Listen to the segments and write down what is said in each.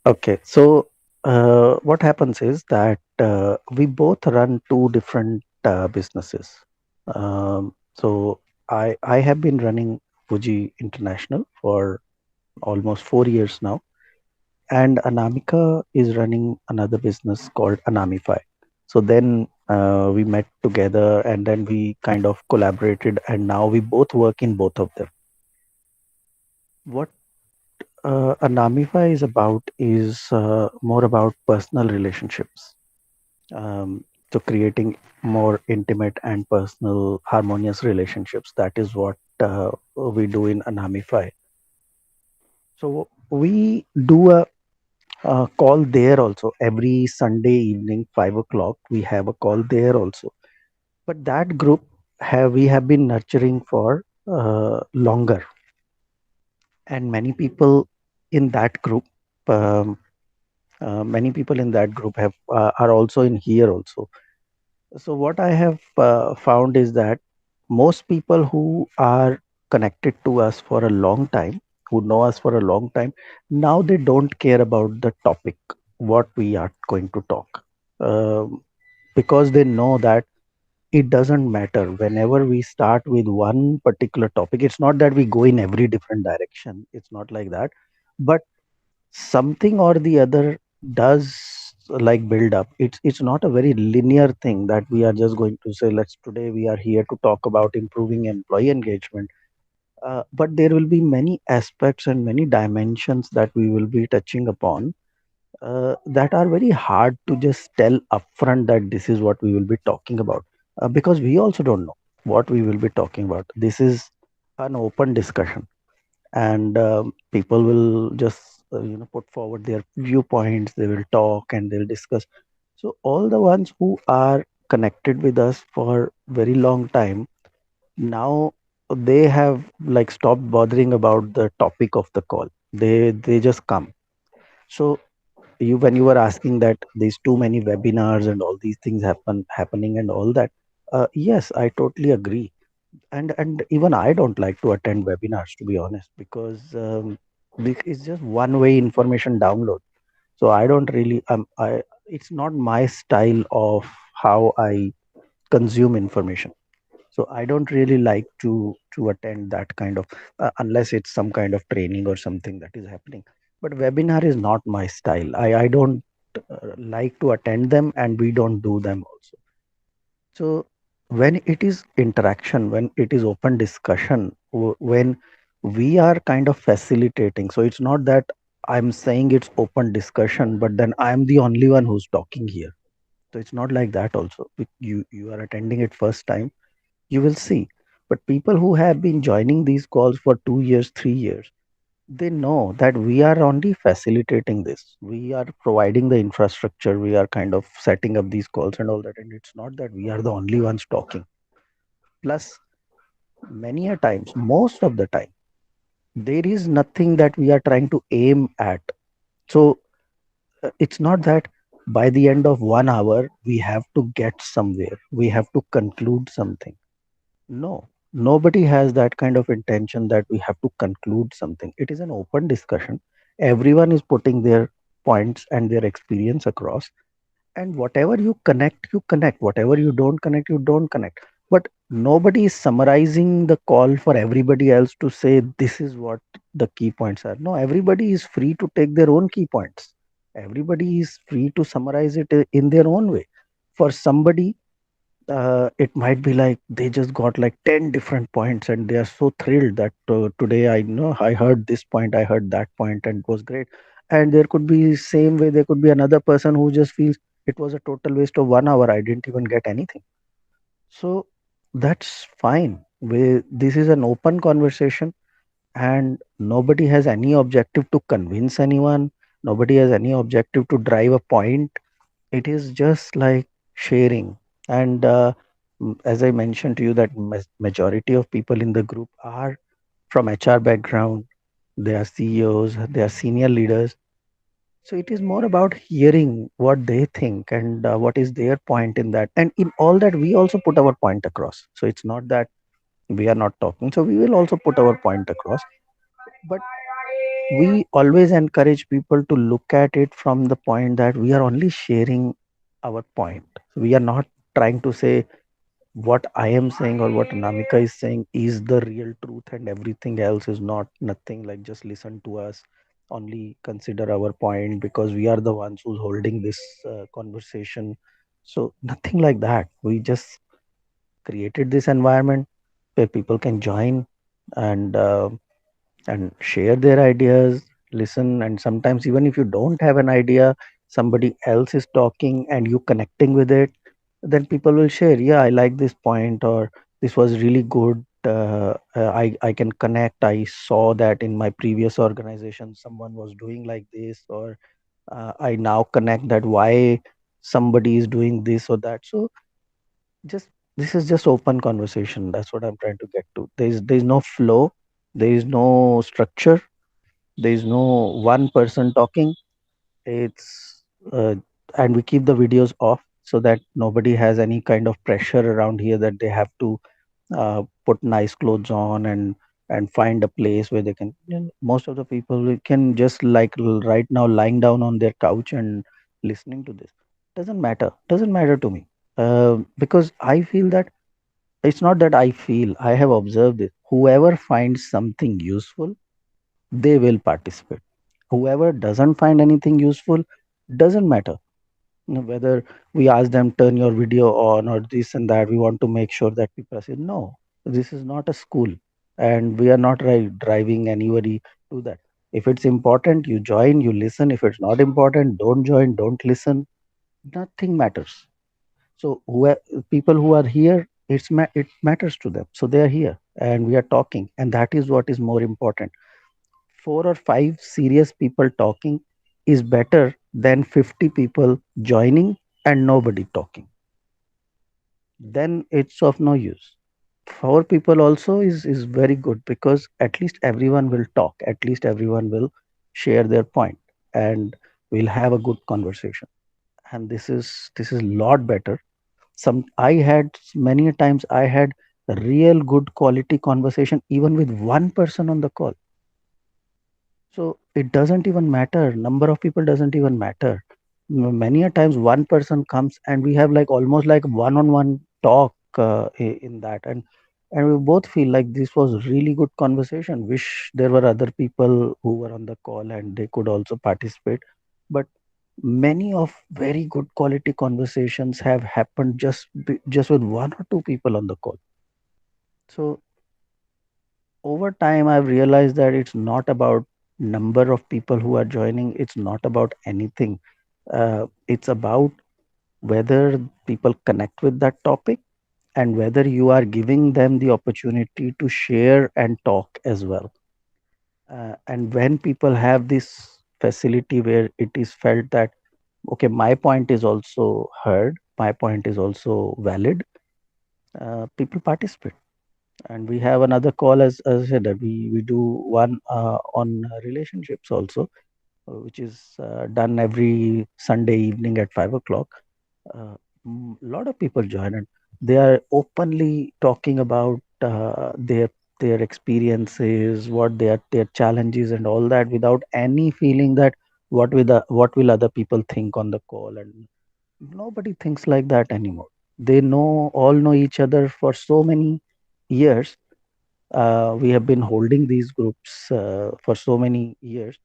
Okay, so what happens is that we both run two different businesses. So I have been running Fuji International for almost 4 years now, and Anamika is running another business called Anamify. So then we met together, and then we kind of collaborated, and now we both work in both of them. What Anamify is about is more about personal relationships. Um, so creating more intimate and personal, harmonious relationships. That is what we do in Anamify. So we do a call there also every Sunday evening, 5 o'clock. We have a call there also. But that group have we have been nurturing for longer, and many people in that group. Um, Many people in that group have are also in here also. So what I have found is that most people who are connected to us for a long time, who know us for a long time, now they don't care about the topic, what we are going to talk, because they know that it doesn't matter. Whenever we start with one particular topic, it's not that we go in every different direction. It's not like that, but something or the other does like build up. It's not a very linear thing that we are just going to say, let's today we are here to talk about improving employee engagement. But there will be many aspects and many dimensions that we will be touching upon, that are very hard to just tell upfront that this is what we will be talking about, because we also don't know what we will be talking about. This is an open discussion, and people will just put forward their viewpoints. They will talk and they'll discuss. So all the ones who are connected with us for very long time now, they have like stopped bothering about the topic of the call. They just come. So you, when you were asking that these too many webinars and all these things happening and all that, yes, I totally agree. And even I don't like to attend webinars, to be honest, because it's just one way information download. So I don't really I it's not my style of how I consume information. So I don't really like to attend that kind of, unless it's some kind of training or something that is happening. But webinar is not my style. I don't like to attend them, and we don't do them also. So when it is interaction, when it is open discussion, when we are kind of facilitating, so it's not that I'm saying it's open discussion, but then I'm the only one who's talking here. So it's not like that also. You are attending it first time, you will see. But people who have been joining these calls for 2 years, 3 years, they know that we are only facilitating this. We are providing the infrastructure. We are kind of setting up these calls and all that. And it's not that we are the only ones talking. Plus, many a times, most of the time, there is nothing that we are trying to aim at. So it's not that by the end of 1 hour, we have to get somewhere. We have to conclude something. No, nobody has that kind of intention that we have to conclude something. It is an open discussion. Everyone is putting their points and their experience across. And whatever you connect, you connect. Whatever you don't connect, you don't connect. But nobody is summarizing the call for everybody else to say this is what the key points are. No, everybody is free to take their own key points. Everybody is free to summarize it in their own way. For somebody, it might be like they just got like 10 different points and they are so thrilled that today I know I heard this point, I heard that point, and it was great. And there could be same way, there could be another person who just feels it was a total waste of 1 hour, I didn't even get anything. So that's fine. This is an open conversation, and nobody has any objective to convince anyone. Nobody has any objective to drive a point. It is just like sharing. And as I mentioned to you, that majority of people in the group are from HR background. They are CEOs, they are senior leaders. So it is more about hearing what they think and what is their point in that. And in all that, we also put our point across. So it's not that we are not talking, so we will also put our point across. But we always encourage people to look at it from the point that we are only sharing our point. We are not trying to say what I am saying or what Namika is saying is the real truth and everything else is not. Nothing, like just listen to us, only consider our point because we are the ones who's holding this conversation. So nothing like that. We just created this environment where people can join and share their ideas, listen, and sometimes even if you don't have an idea, somebody else is talking and you connecting with it, then people will share, yeah, I like this point, or this was really good. I can connect. I saw that in my previous organization someone was doing like this, or I now connect that why somebody is doing this or that. So just this is just open conversation. That's what I'm trying to get to. There's no flow, there is no structure, there is no one person talking. It's and we keep the videos off so that nobody has any kind of pressure around here that they have to put nice clothes on and find a place where they can, most of the people we can just like right now lying down on their couch and listening to this. Doesn't matter to me, because I feel that it's not that I feel, I have observed it. Whoever finds something useful, they will participate. Whoever doesn't find anything useful, doesn't matter. Whether we ask them turn your video on or this and that, we want to make sure that people are saying no. This is not a school, and we are not driving anybody to that. If it's important, you join, you listen. If it's not important, don't join, don't listen. Nothing matters. So people who are here, it matters to them. So they are here and we are talking, and that is what is more important. Four or five serious people talking is better than 50 people joining and nobody talking. Then it's of no use. Four people also is very good because at least everyone will talk, at least everyone will share their point, and we'll have a good conversation. And this is a lot better. Some I had many times I had a real good quality conversation even with one person on the call. So it doesn't even matter. Number of people doesn't even matter. Many a times one person comes and we have like almost like one-on-one talk in that, and we both feel like this was really good conversation. Wish there were other people who were on the call and they could also participate. But many of very good quality conversations have happened just with one or two people on the call. So over time I've realized that it's not about number of people who are joining, it's not about anything. It's about whether people connect with that topic and whether you are giving them the opportunity to share and talk as well. And when people have this facility where it is felt that okay, my point is also heard, my point is also valid, people participate. And we have another call, as I said, that we do one on relationships also, which is done every Sunday evening at 5 o'clock. A lot of people join and they are openly talking about their experiences, what their challenges and all that, without any feeling that what will other people think on the call. And nobody thinks like that anymore. They all know each other for so many years. We have been holding these groups for so many years.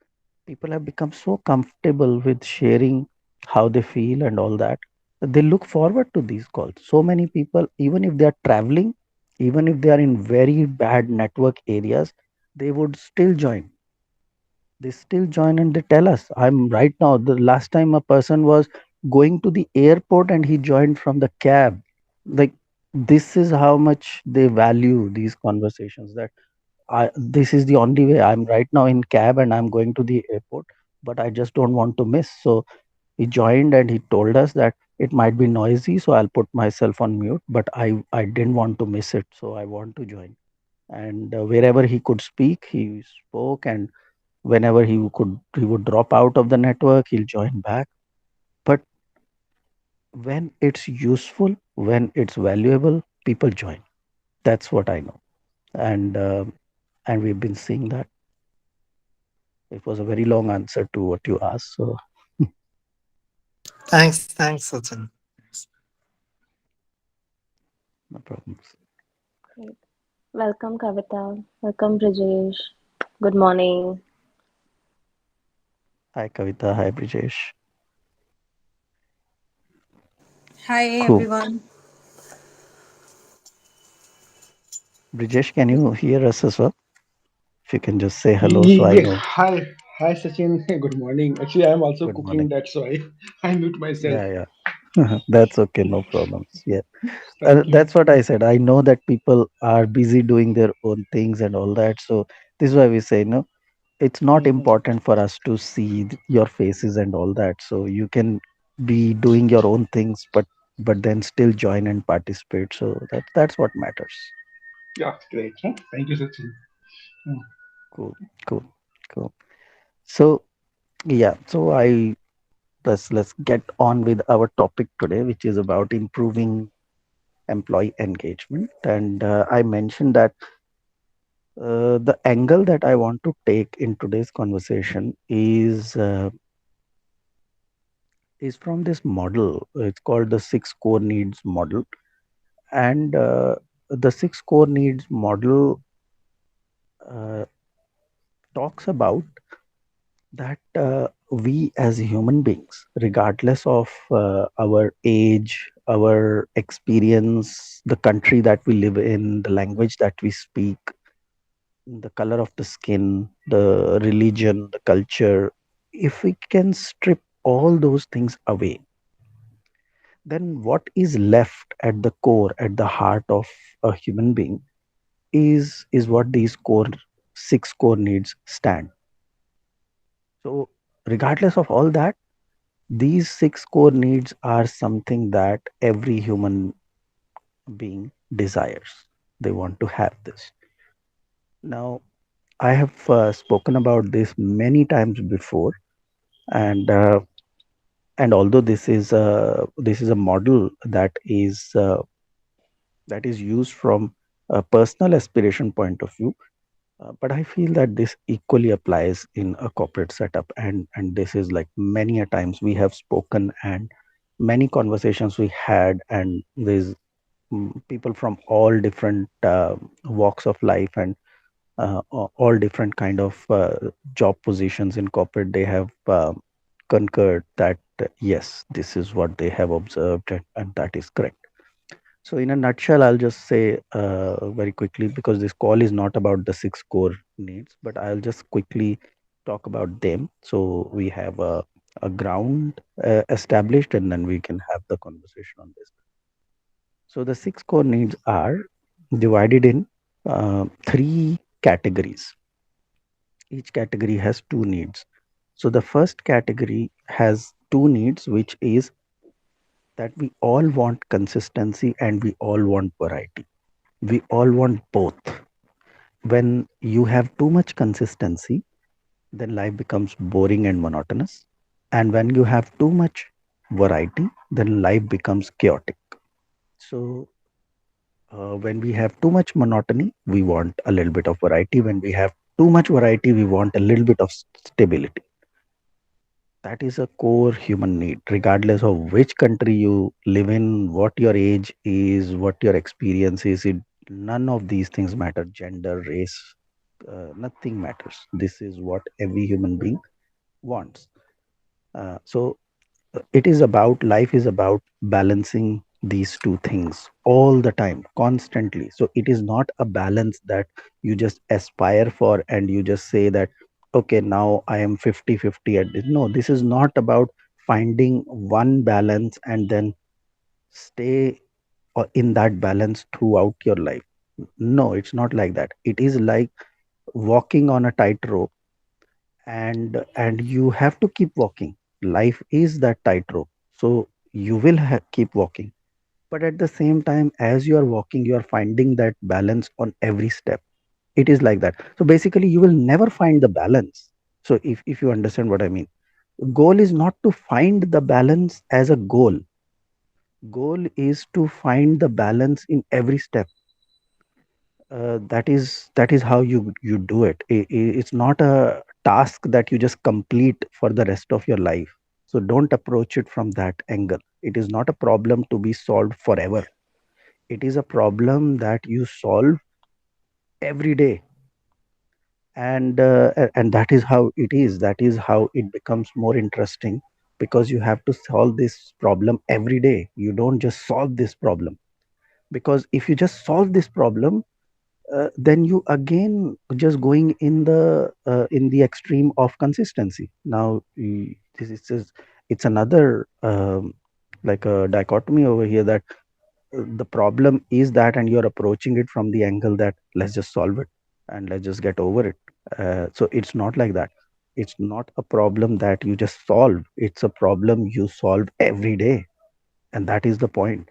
People have become so comfortable with sharing how they feel and all that. They look forward to these calls. So many people, even if they are traveling, even if they are in very bad network areas, they would still join. They still join and they tell us. I'm right now, the last time a person was going to the airport and he joined from the cab. Like, this is how much they value these conversations, that this is the only way. I'm right now in cab and I'm going to the airport, but I just don't want to miss. So he joined and he told us that it might be noisy, so I'll put myself on mute, but I didn't want to miss it, so I want to join. And wherever he could speak, he spoke, and whenever he would drop out of the network, he'll join back. But when it's useful, when it's valuable, people join. That's what I know. And we've been seeing that. It was a very long answer to what you asked, so Thanks, Sachin. no problems. Great. Welcome, Kavita. Welcome, Brijesh. Good morning. Hi, Kavita. Hi, Brijesh. Hi Cool. everyone. Brijesh, can you hear us as well? If you can just say hello so I Yeah, know. hi Sachin. Good morning. Actually, I am also Good cooking. morning. That's why I mute myself. Yeah, yeah. That's okay, no problems. Yeah. Thank you. That's what I said. I know that people are busy doing their own things and all that. So this is why we say, no, it's not Mhm. important for us to see your faces and all that. So you can be doing your own things, but then still join and participate. So that's what matters. Yeah, great. Huh? Thank you, Sachin. Hmm. Cool, cool, cool. So yeah, so I let's get on with our topic today, which is about improving employee engagement. And I mentioned that the angle that I want to take in today's conversation is from this model. It's called the six core needs model, and the six core needs model uh, talks about that we as human beings, regardless of our age, our experience, the country that we live in, the language that we speak, the color of the skin, the religion, the culture, if we can strip all those things away, then what is left at the core, at the heart of a human being is what these core six core needs stand. So regardless of all that, these six core needs are something that every human being desires. They want to have this. Now, I have spoken about this many times before, and although this is a model that is used from a personal aspiration point of view, but I feel that this equally applies in a corporate setup, and this is like many a times we have spoken and many conversations we had, and there's people from all different walks of life and all different kind of job positions in corporate. They have concurred that yes, this is what they have observed, and that is correct. So in a nutshell, I'll just say very quickly, because this call is not about the six core needs, but I'll just quickly talk about them so we have a ground established, and then we can have the conversation on this. So the six core needs are divided in three categories. Each category has two needs. So the first category has two needs, which is that we all want consistency and we all want variety. We all want both. When you have too much consistency, then life becomes boring and monotonous. And when you have too much variety, then life becomes chaotic. So when we have too much monotony, we want a little bit of variety. When we have too much variety, we want a little bit of stability. That is a core human need, regardless of which country you live in, what your age is, what your experience is. None of these things matter. Gender, race, nothing matters. This is what every human being wants. So it is about life is about balancing these two things all the time, constantly. So it is not a balance that you just aspire for and you just say that, okay, now I am 50-50 at this. No, this is not about finding one balance and then stay in that balance throughout your life. No, it's not like that. It is like walking on a tightrope, and you have to keep walking. Life is that tightrope, so you will keep walking, but at the same time, as you are walking, you are finding that balance on every step. It is like that. So basically you will never find the balance. So if you understand what I mean, goal is not to find the balance as a goal is to find the balance in every step. That is how you do it. It's not a task that you just complete for the rest of your life. So don't approach it from that angle. It is not a problem to be solved forever. It is a problem that you solve every day. And that is how it is. That is how it becomes more interesting, because you have to solve this problem every day. You don't just solve this problem, because if you just solve this problem, then you again just going in the extreme of consistency. Now it's another like a dichotomy over here, that the problem is that, and you're approaching it from the angle that let's just solve it and let's just get over it. So it's not like that. It's not a problem that you just solve. It's a problem you solve every day, and that is the point.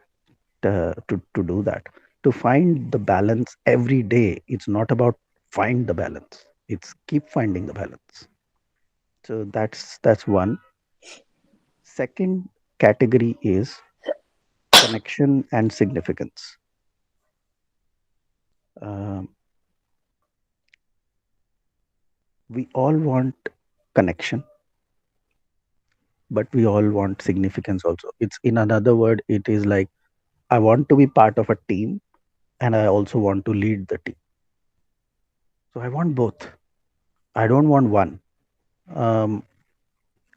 To do that, to find the balance every day. It's not about find the balance, it's keep finding the balance. So that's one. Second category is connection and significance. um, we all want connection, but we all want significance also. It's, in another word, it is like, I want to be part of a team, and I also want to lead the team. So I want both. I don't want one. um,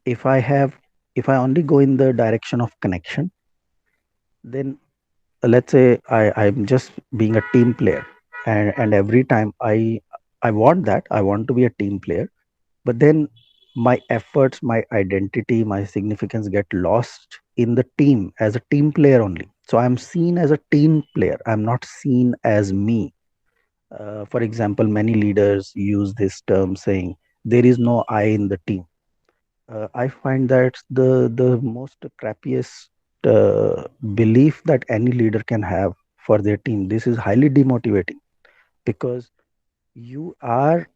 if I have, if I only go in the direction of connection, then let's say I'm just being a team player, and every time I want that, I want to be a team player, but then my efforts, my identity, my significance get lost in the team as a team player only. So I'm seen as a team player, I'm not seen as me. For example, many leaders use this term saying there is no I in the team. I find that the most crappiest belief that any leader can have for their team. This is highly demotivating, because you are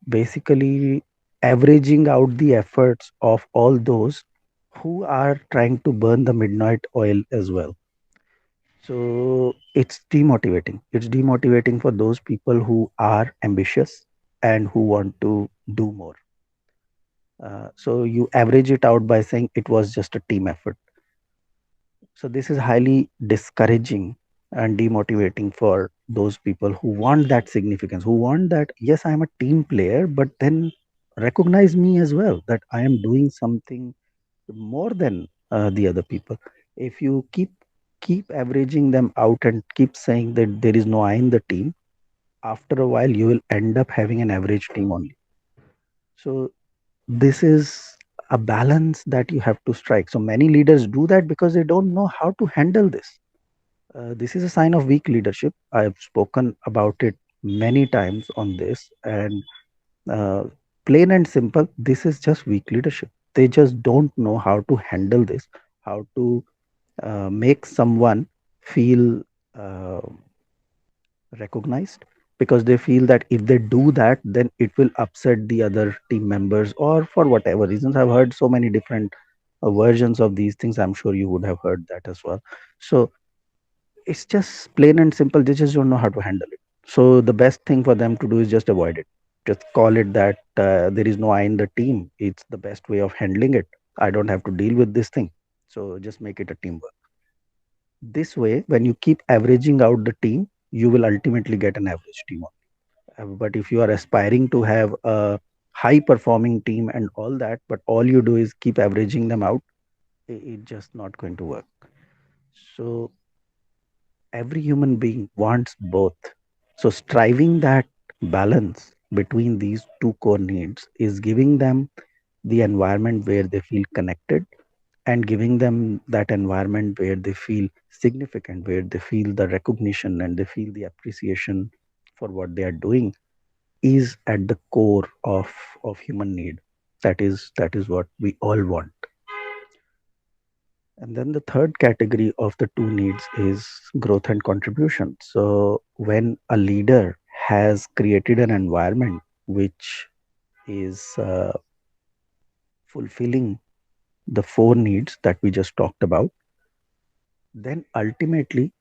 basically averaging out the efforts of all those who are trying to burn the midnight oil as well. So it's demotivating. It's demotivating for those people who are ambitious and who want to do more. So you average it out by saying it was just a team effort. So this is highly discouraging and demotivating for those people who want that significance, who want that, yes, I am a team player, but then recognize me as well, that I am doing something more than the other people. If you keep averaging them out and keep saying that there is no I in the team, after a while you will end up having an average team only. So this is a balance that you have to strike. So many leaders do that because they don't know how to handle this. This is a sign of weak leadership. I have spoken about it many times on this, and uh, plain and simple, this is just weak leadership. They just don't know how to handle this, how to make someone feel uh, recognized, because they feel that if they do that, then it will upset the other team members, or for whatever reasons. I've heard so many different versions of these things. I'm sure you would have heard that as well. So it's just plain and simple, they just don't know how to handle it. So the best thing for them to do is just avoid it. Just call it that there is no I in the team. It's the best way of handling it. I don't have to deal with this thing. So just make it a teamwork. This way, when you keep averaging out the team, you will ultimately get an average team. But if you are aspiring to have a high performing team and all that, but all you do is keep averaging them out, it's just not going to work. So every human being wants both. So striving that balance between these two core needs is giving them the environment where they feel connected, and giving them that environment where they feel significant, where they feel the recognition and they feel the appreciation for what they are doing, is at the core of human need. That is what we all want. And then the third category of the two needs is growth and contribution. So when a leader has created an environment which is fulfilling the four needs that we just talked about, then ultimately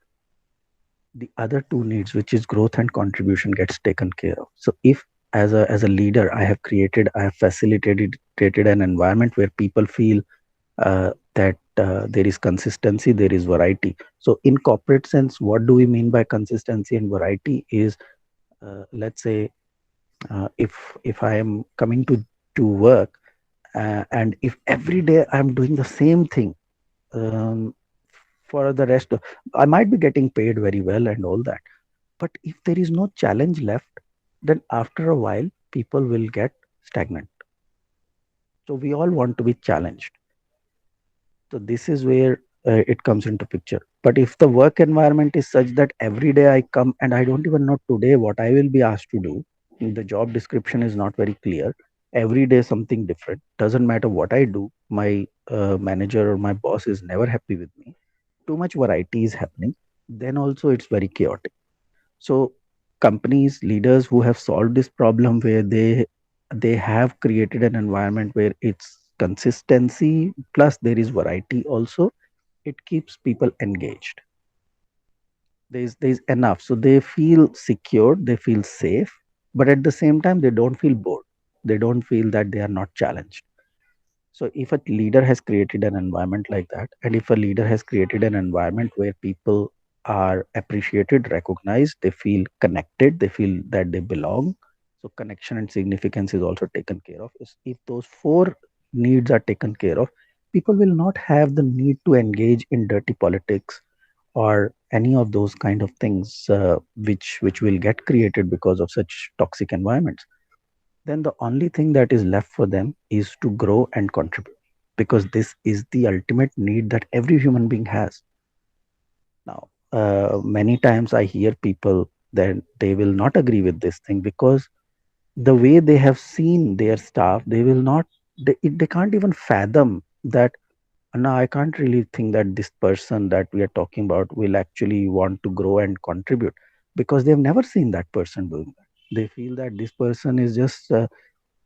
the other two needs, which is growth and contribution, gets taken care of. So if as a leader, I have facilitated created an environment where people feel that there is consistency, there is variety. So in corporate sense, what do we mean by consistency and variety is, let's say, if I am coming to work, and if every day I'm doing the same thing, um, for the rest of, I might be getting paid very well and all that, but if there is no challenge left, then after a while people will get stagnant. So we all want to be challenged. So this is where it comes into picture. But if the work environment is such that every day I come and I don't even know today what I will be asked to do, the job description is not very clear. Every day something different. Doesn't matter what I do. My manager or my boss is never happy with me. Too much variety is happening. Then also it's very chaotic. So companies, leaders who have solved this problem where they have created an environment where it's consistency plus there is variety also, it keeps people engaged. There's enough, so they feel secure, they feel safe, but at the same time they don't feel bored, they don't feel that they are not challenged. So if a leader has created an environment like that, and if a leader has created an environment where people are appreciated, recognized, they feel connected, they feel that they belong. So connection and significance is also taken care of. If those four needs are taken care of, people will not have the need to engage in dirty politics or any of those kind of things, which will get created because of such toxic environments. Then the only thing that is left for them is to grow and contribute, because this is the ultimate need that every human being has. Now, many times I hear people that they will not agree with this thing because the way they have seen their staff, they will not, they can't even fathom that. No, I can't really think that this person that we are talking about will actually want to grow and contribute, because they've never seen that person doing that. They feel that this person is just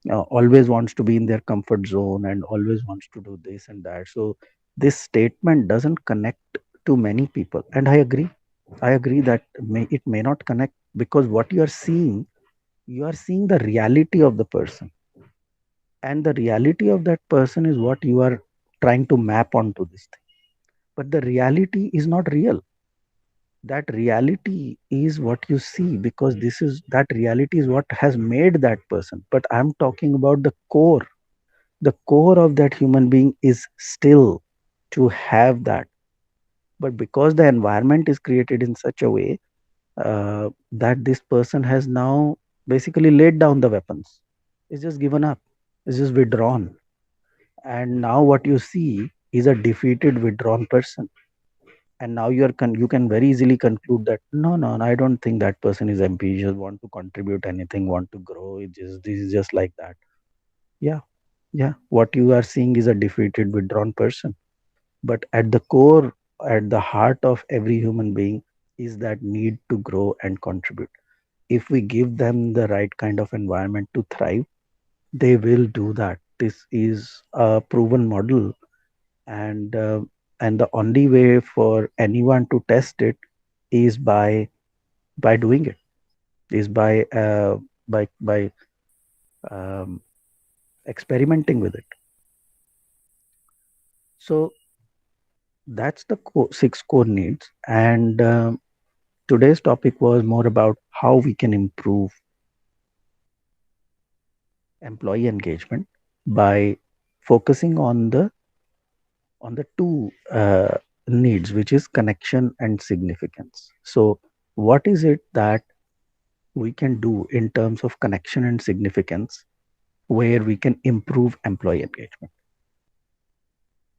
always wants to be in their comfort zone and always wants to do this and that. So this statement doesn't connect to many people, and I agree that it may not connect, because what you are seeing the reality of the person, and the reality of that person is what you are trying to map onto this thing. But the reality is not real. That reality is what you see, because this is that reality is what has made that person. But I'm talking about the core. The core of that human being is still to have that, but because the environment is created in such a way that this person has now basically laid down the weapons, it's just given up, it's just withdrawn, and now what you see is a defeated, withdrawn person. And now you can very easily conclude that no, I don't think that person is ambitious, want to contribute anything, want to grow. This is just like that. Yeah, yeah, what you are seeing is a defeated, withdrawn person. But at the core, at the heart of every human being is that need to grow and contribute. If we give them the right kind of environment to thrive, they will do that. This is a proven model, and and the only way for anyone to test it is by doing it, is by um, experimenting with it. So that's the six core needs, and today's topic was more about how we can improve employee engagement by focusing on the two needs, which is connection and significance. So what is it that we can do in terms of connection and significance where we can improve employee engagement?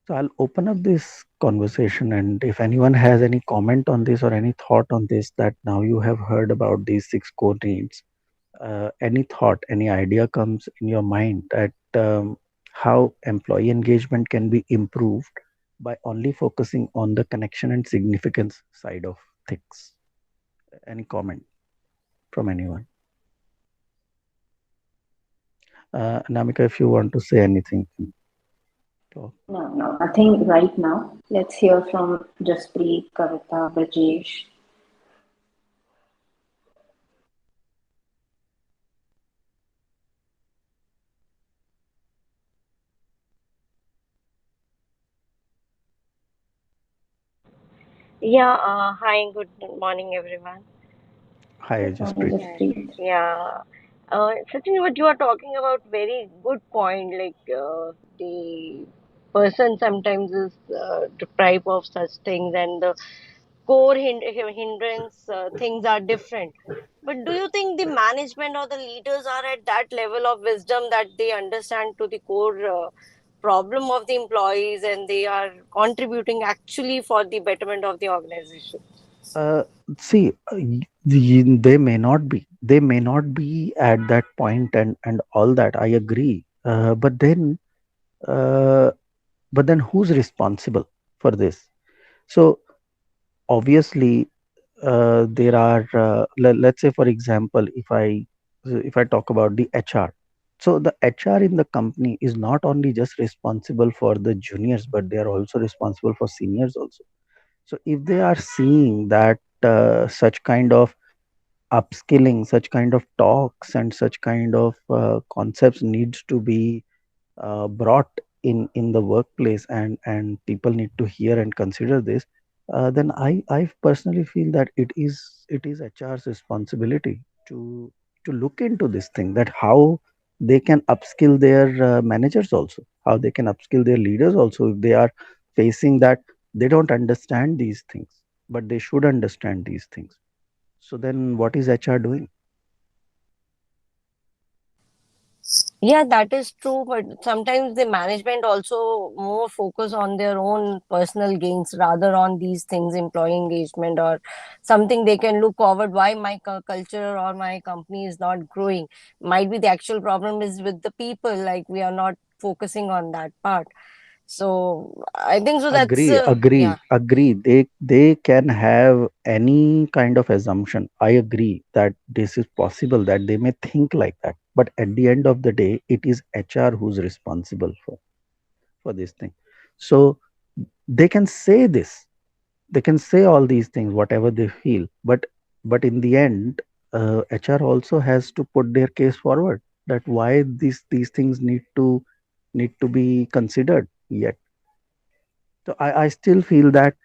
So I'll open up this conversation, and if anyone has any comment on this or any thought on this, that now you have heard about these six core needs, any thought, any idea comes in your mind that how employee engagement can be improved by only focusing on the connection and significance side of things. Any comment from anyone? Namika, if you want to say anything. Talk. No, nothing right now. Let's hear from Jaspreet, Kavita, Brajesh. Yeah, hi, good morning, everyone. Hi, Good morning, Jasprit. Jaspreet. Yeah, Sachin, what you are talking about, very good point. The person sometimes is deprived of such things, and the core hindrance things are different. But do you think the management or the leaders are at that level of wisdom that they understand to the core problem of the employees and they are contributing actually for the betterment of the organization? Uh, See, they may not be. They may not be at that point, and all that. I agree. Uh, but then, who's responsible for this? So obviously, there are. Let's say, for example, if I talk about the HR. So the HR in the company is not only just responsible for the juniors, but they are also responsible for seniors also. So if they are seeing that such kind of upskilling, such kind of talks and such kind of concepts needs to be brought in the workplace, and people need to hear and consider this, then I personally feel that it is HR's responsibility to look into this thing, that how they can upskill their managers also, how they can upskill their leaders also, if they are facing that they don't understand these things, but they should understand these things. So then what is HR doing? Yeah, that is true, but sometimes the management also more focus on their own personal gains rather on these things, employee engagement or something they can look forward. Why my culture or my company is not growing? Might be the actual problem is with the people. Like we are not focusing on that part. So I think so. That's Agree, yeah. agree, agree. They can have any kind of assumption. I agree that this is possible, that they may think like that. But at the end of the day, it is HR who's responsible for this thing. So they can say this, they can say all these things, whatever they feel. But in the end, HR also has to put their case forward, that why these things need to be considered yet. So I still feel that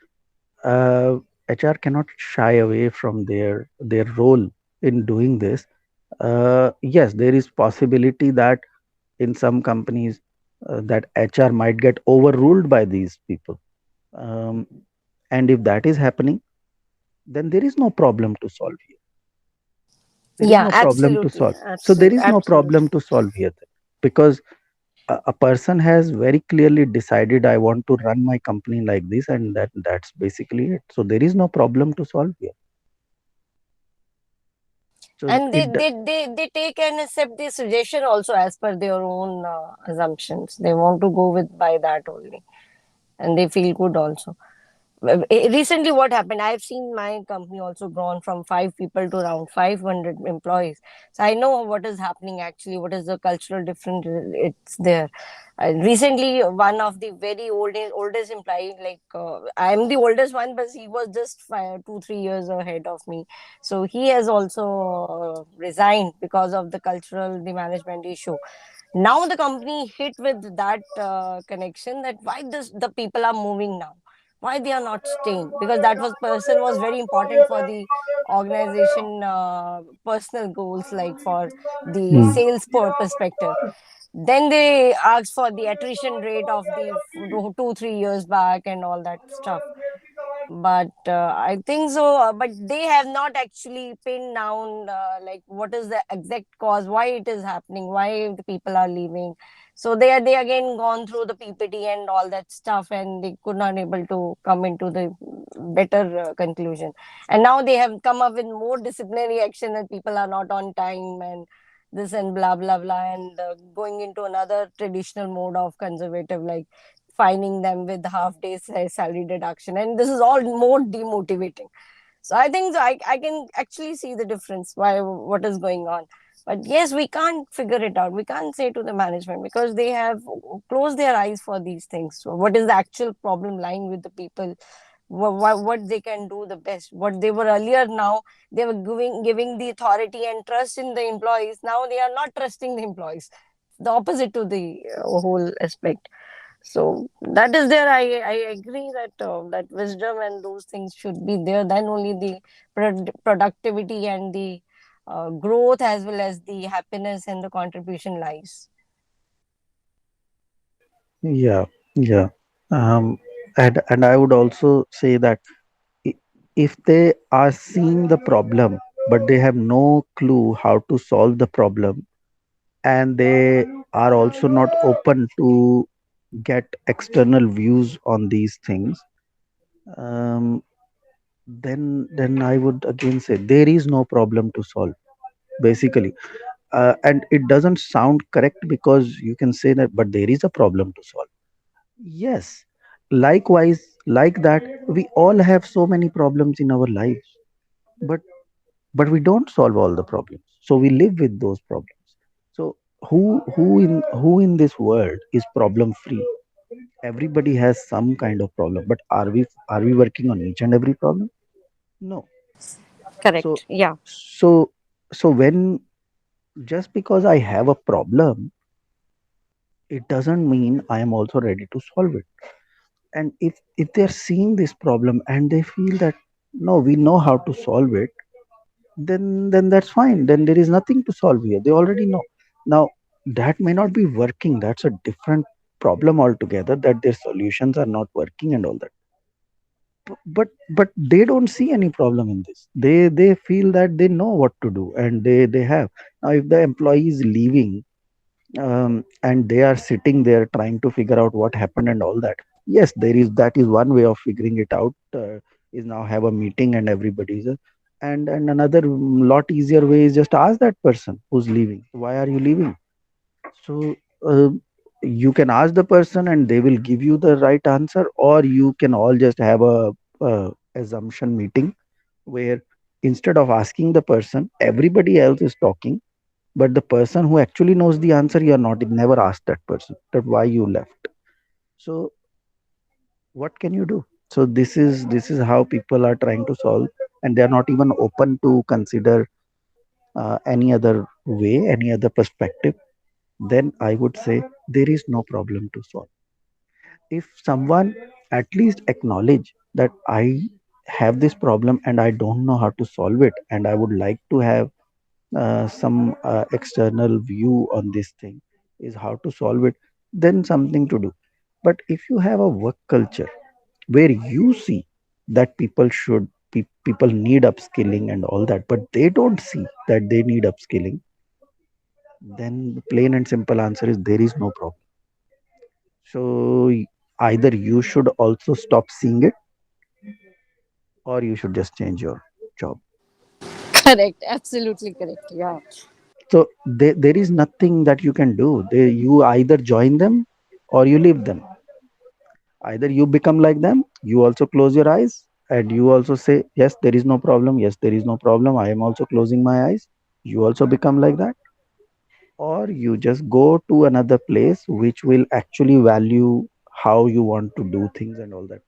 HR cannot shy away from their role in doing this. Yes, there is possibility that in some companies that HR might get overruled by these people, um, and if that is happening, then there is no problem to solve here. There is Yeah, no problem to absolutely, solve. So there absolutely, is no absolutely. problem to solve here then, because a person has very clearly decided, I want to run my company like this, and that's basically it. So there is no problem to solve here. So And they take and accept the suggestion also as per their own assumptions. They want to go with by that only, and they feel good also. Recently what happened, I've seen my company also grown from 5 people to around 500 employees, so I know what is happening actually, what is the cultural difference it's there. Recently one of the very oldest employee, I'm the oldest one, but he was just 2 3 years ahead of me, so he has also resigned because of the cultural, the management issue. Now the company hit with that connection, that why this the people are moving now, why they are not staying, because that was person was very important for the organization personal goals, like for the mm, sales perspective. Then they asked for the attrition rate of the 2 3 years back and all that stuff. But I think so, but they have not actually pinned down like what is the exact cause, why it is happening, why the people are leaving. So they again gone through the PPT and all that stuff, and they could not able to come into the better conclusion. And now they have come up with more disciplinary action, that people are not on time and this and blah blah blah, and going into another traditional mode of conservative, like fining them with half day salary deduction, and this is all more demotivating. So I think so I can actually see the difference, why what is going on. But yes, we can't figure it out, we can't say to the management, because they have closed their eyes for these things. So what is the actual problem lying with the people, what they can do the best, what they were earlier, now they were giving the authority and trust in the employees, now they are not trusting the employees, the opposite to the whole aspect. So that is there. I agree that that wisdom and those things should be there. Then only the productivity and the growth as well as the happiness and the contribution lies. Yeah, yeah. Um, and I would also say that i- if they are seeing the problem, but they have no clue how to solve the problem, and they are also not open to get external views on these things, um, then I would again say there is no problem to solve. Basically, and it doesn't sound correct because you can say that, but there is a problem to solve. Yes, likewise, like that, we all have so many problems in our lives, but we don't solve all the problems. So we live with those problems. So who in this world is problem free? Everybody has some kind of problem, but are we working on each and every problem? No. So Correct. Yeah. so so when just because I have a problem, it doesn't mean I am also ready to solve it. And if they're seeing this problem and they feel that no, we know how to solve it, then that's fine. Then there is nothing to solve here. They already know. Now that may not be working. That's a different problem altogether. That their solutions are not working and all that. But they don't see any problem in this. They feel that they know what to do and they have. Now if the employee is leaving, and they are sitting there trying to figure out what happened and all that, yes, that is one way of figuring it out, is now have a meeting and everybody's and another lot easier way is just ask that person who's leaving, why are you leaving? So you can ask the person and they will give you the right answer, or you can all just have a assumption meeting where instead of asking the person, everybody else is talking, but the person who actually knows the answer, you are not never asked that person that why you left. So what can you do? So this is how people are trying to solve, and they are not even open to consider any other way, any other perspective. Then I would say there is no problem to solve. If someone at least acknowledge that I have this problem and I don't know how to solve it, and I would like to have some external view on this thing, is how to solve it, then something to do. But if you have a work culture where you see that people need upskilling and all that, but they don't see that they need upskilling, then the plain and simple answer is there is no problem. So either you should also stop seeing it, or you should just change your job. Correct. Absolutely correct. Yeah. So there is nothing that you can do. You either join them or you leave them. Either you become like them, you also close your eyes and you also say, yes, there is no problem. Yes, there is no problem. I am also closing my eyes. You also become like that. Or you just go to another place which will actually value how you want to do things and all that.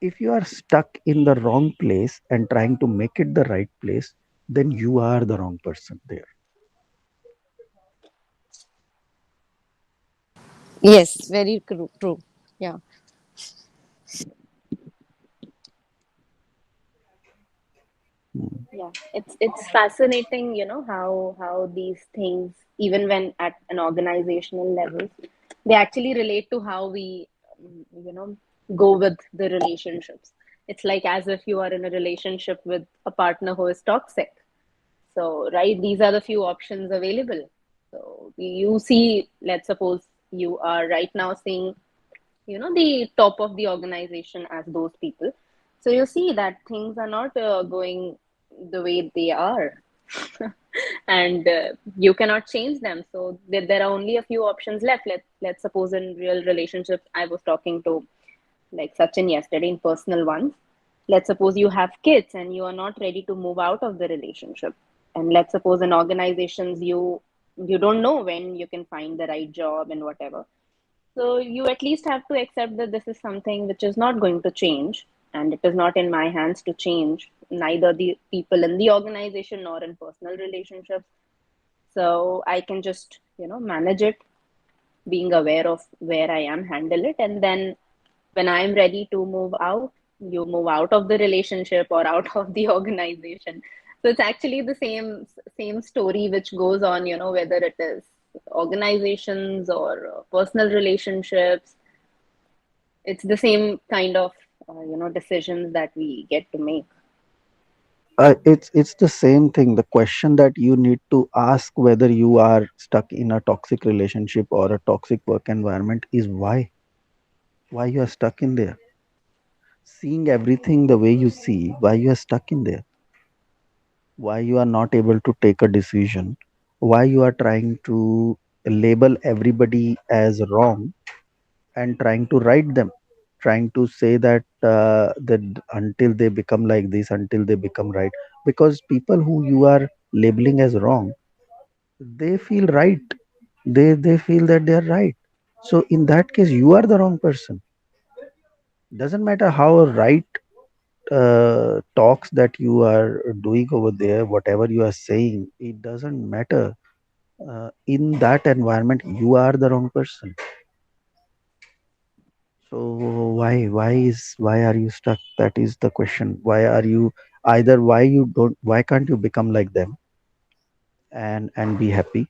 If you are stuck in the wrong place and trying to make it the right place, then you are the wrong person there. Yes. Very true. Yeah. Hmm. Yeah, it's fascinating, how these things, even when at an organizational level, they actually relate to how we, go with the relationships. It's like as if you are in a relationship with a partner who is toxic. So, right, these are the few options available. So you see, let's suppose you are right now seeing, the top of the organization as those people. So you see that things are not going the way they are. And you cannot change them. So there are only a few options left. Let's suppose in real relationships, I was talking to like Sachin yesterday in personal ones. Let's suppose you have kids and you are not ready to move out of the relationship. And let's suppose in organizations you don't know when you can find the right job and whatever. So you at least have to accept that this is something which is not going to change, and it is not in my hands to change, neither the people in the organization nor in personal relationships. So I can just, manage it being aware of where I am, handle it, and then when I'm ready to move out, you move out of the relationship or out of the organization. So it's actually the same story which goes on, whether it is organizations or personal relationships. It's the same kind of decisions that we get to make. It's the same thing. The question that you need to ask whether you are stuck in a toxic relationship or a toxic work environment is why you are stuck in there. Seeing everything the way you see, why you are stuck in there, why you are not able to take a decision, why you are trying to label everybody as wrong and trying to right them, trying to say that until they become like this, until they become right, because people who you are labeling as wrong, they feel right, they feel that they are right. So in that case you are the wrong person. Doesn't matter how right talks that you are doing over there, whatever you are saying, it doesn't matter. In that environment you are the wrong person. So why are you stuck? That is the question. Why are you, either why can't you become like them and be happy,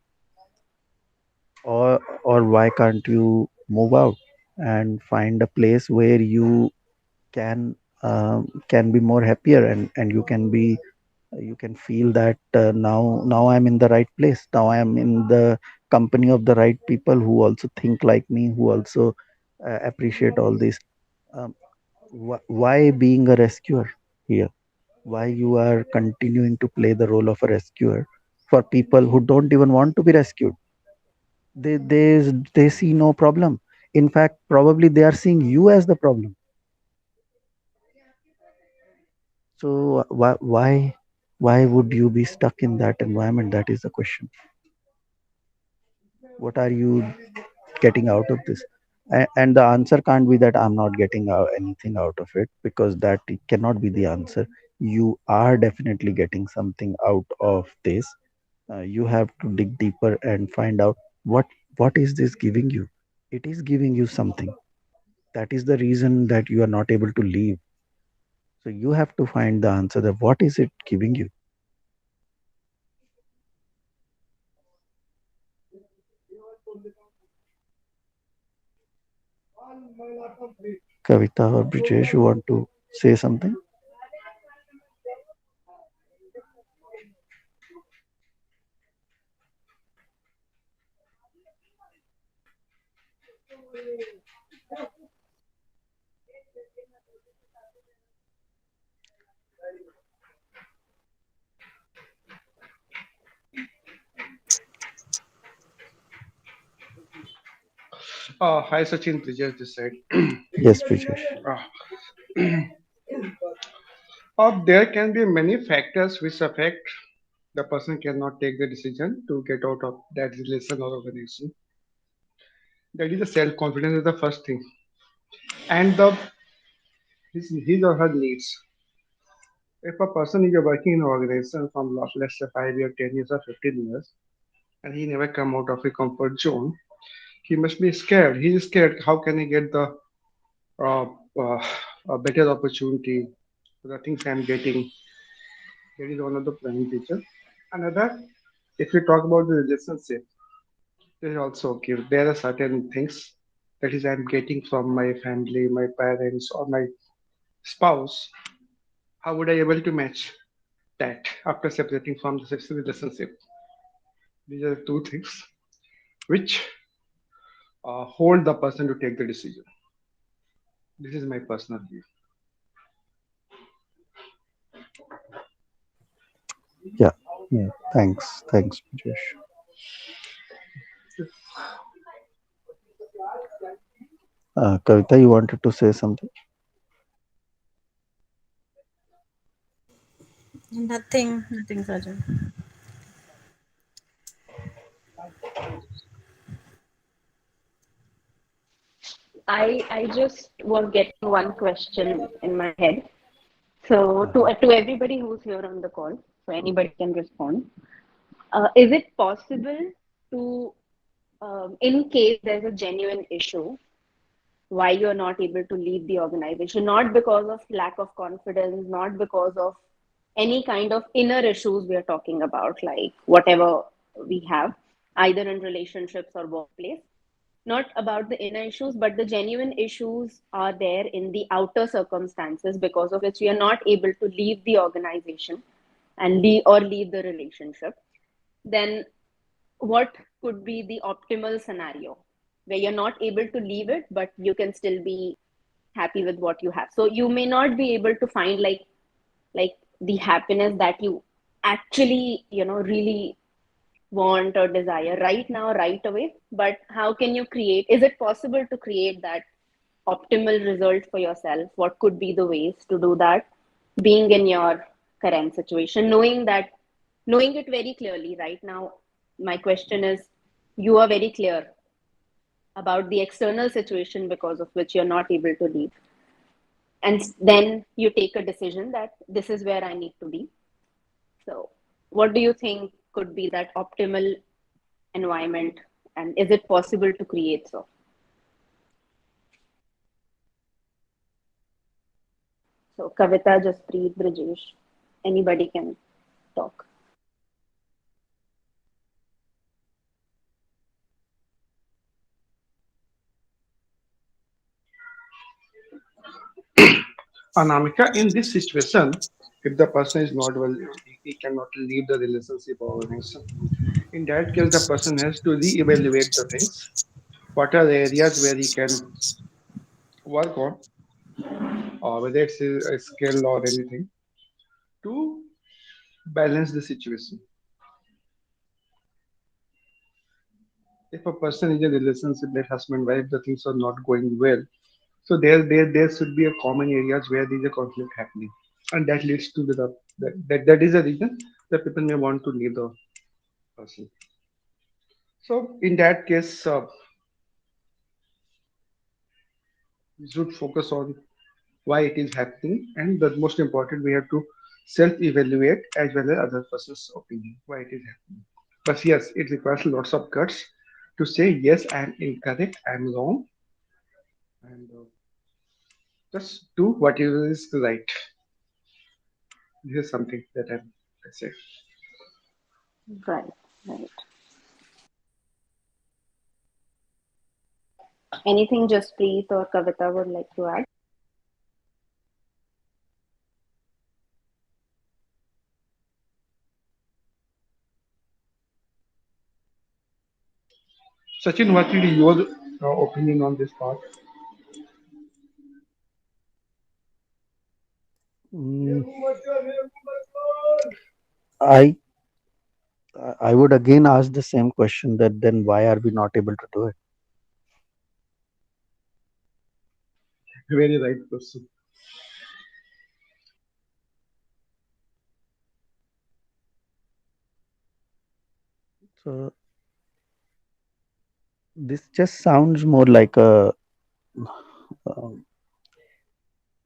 or why can't you move out and find a place where you can be more happier, and you can feel that now I'm in the right place, now I am in the company of the right people who also think like me, who also appreciate all this. um, why being a rescuer here? Why you are continuing to play the role of a rescuer for people who don't even want to be rescued? They see no problem. In fact, probably they are seeing you as the problem. So why would you be stuck in that environment? That is the question. What are you getting out of this? And the answer can't be that I'm not getting anything out of it, because that it cannot be the answer. You are definitely getting something out of this. You have to dig deeper and find out what is this giving you. It is giving you something. That is the reason that you are not able to leave. So you have to find the answer, that what is it giving you. Kavita or Brijesh, you want to say something? Hi Sachin, Tejas this side. Yes, Brijesh. There can be many factors which affect the person cannot take the decision to get out of that relation or organization. That is the self confidence is the first thing, and the his or her needs. If a person is working in an organization from last, let's say 5 years, 10 years, or 15 years, and he never come out of a comfort zone, he must be scared. He is scared. How can he get the uh, uh, a better opportunity? The things I'm getting. That is one of the prime feature. Another, if we talk about the relationship, there is also okay. There are certain things that is I'm getting from my family, my parents, or my spouse. How would I able to match that after separating from the sexual relationship? These are the two things which hold the person to take the decision. This is my personal view. Yeah, yeah. Thanks, Brijesh. Kavita, you wanted to say something? Nothing, Sajid. I just was getting one question in my head. So Uh-huh. to everybody who's here on the call, so anybody can respond. Is it possible to in case there's a genuine issue, why you're not able to leave the organization, not because of lack of confidence, not because of any kind of inner issues we are talking about, like whatever we have, either in relationships or workplace. Not about the inner issues, but the genuine issues are there in the outer circumstances because of which we are not able to leave the organization and leave the relationship. Then what could be the optimal scenario where you're not able to leave it, but you can still be happy with what you have? So you may not be able to find like the happiness that you actually really want or desire right now, right away. But how can you create? Is it possible to create that optimal result for yourself? What could be the ways to do that? Being in your current situation, knowing it very clearly right now. My question is, you are very clear about the external situation because of which you're not able to leave. And then you take a decision that this is where I need to be. So, what do you think could be that optimal environment? And is it possible to create so? So, Kavita, Jaspreet, Brijesh, anybody can talk. Anamika, in this situation, if the person is not well, he cannot leave the relationship or organization. In that case, the person has to re-evaluate the things. What are the areas where he can work on, or whether it's a skill or anything, to balance the situation. If a person is in a relationship, like husband wife, the things are not going well, so there should be a common areas where there is a conflict happening, and that leads to that is the reason that people may want to leave the person. So in that case, we should focus on why it is happening, and the most important, we have to self-evaluate as well as other person's opinion why it is happening. But yes, it requires lots of guts to say yes, I'm incorrect, I'm wrong, and just do what is right. This is something that I say. Right, right. Anything Jaspreet or Kavita would like to add? Sachin, what is your opinion on this part? Mm, I I would again ask the same question, that then why are we not able to do it? Very right question. So this just sounds more like a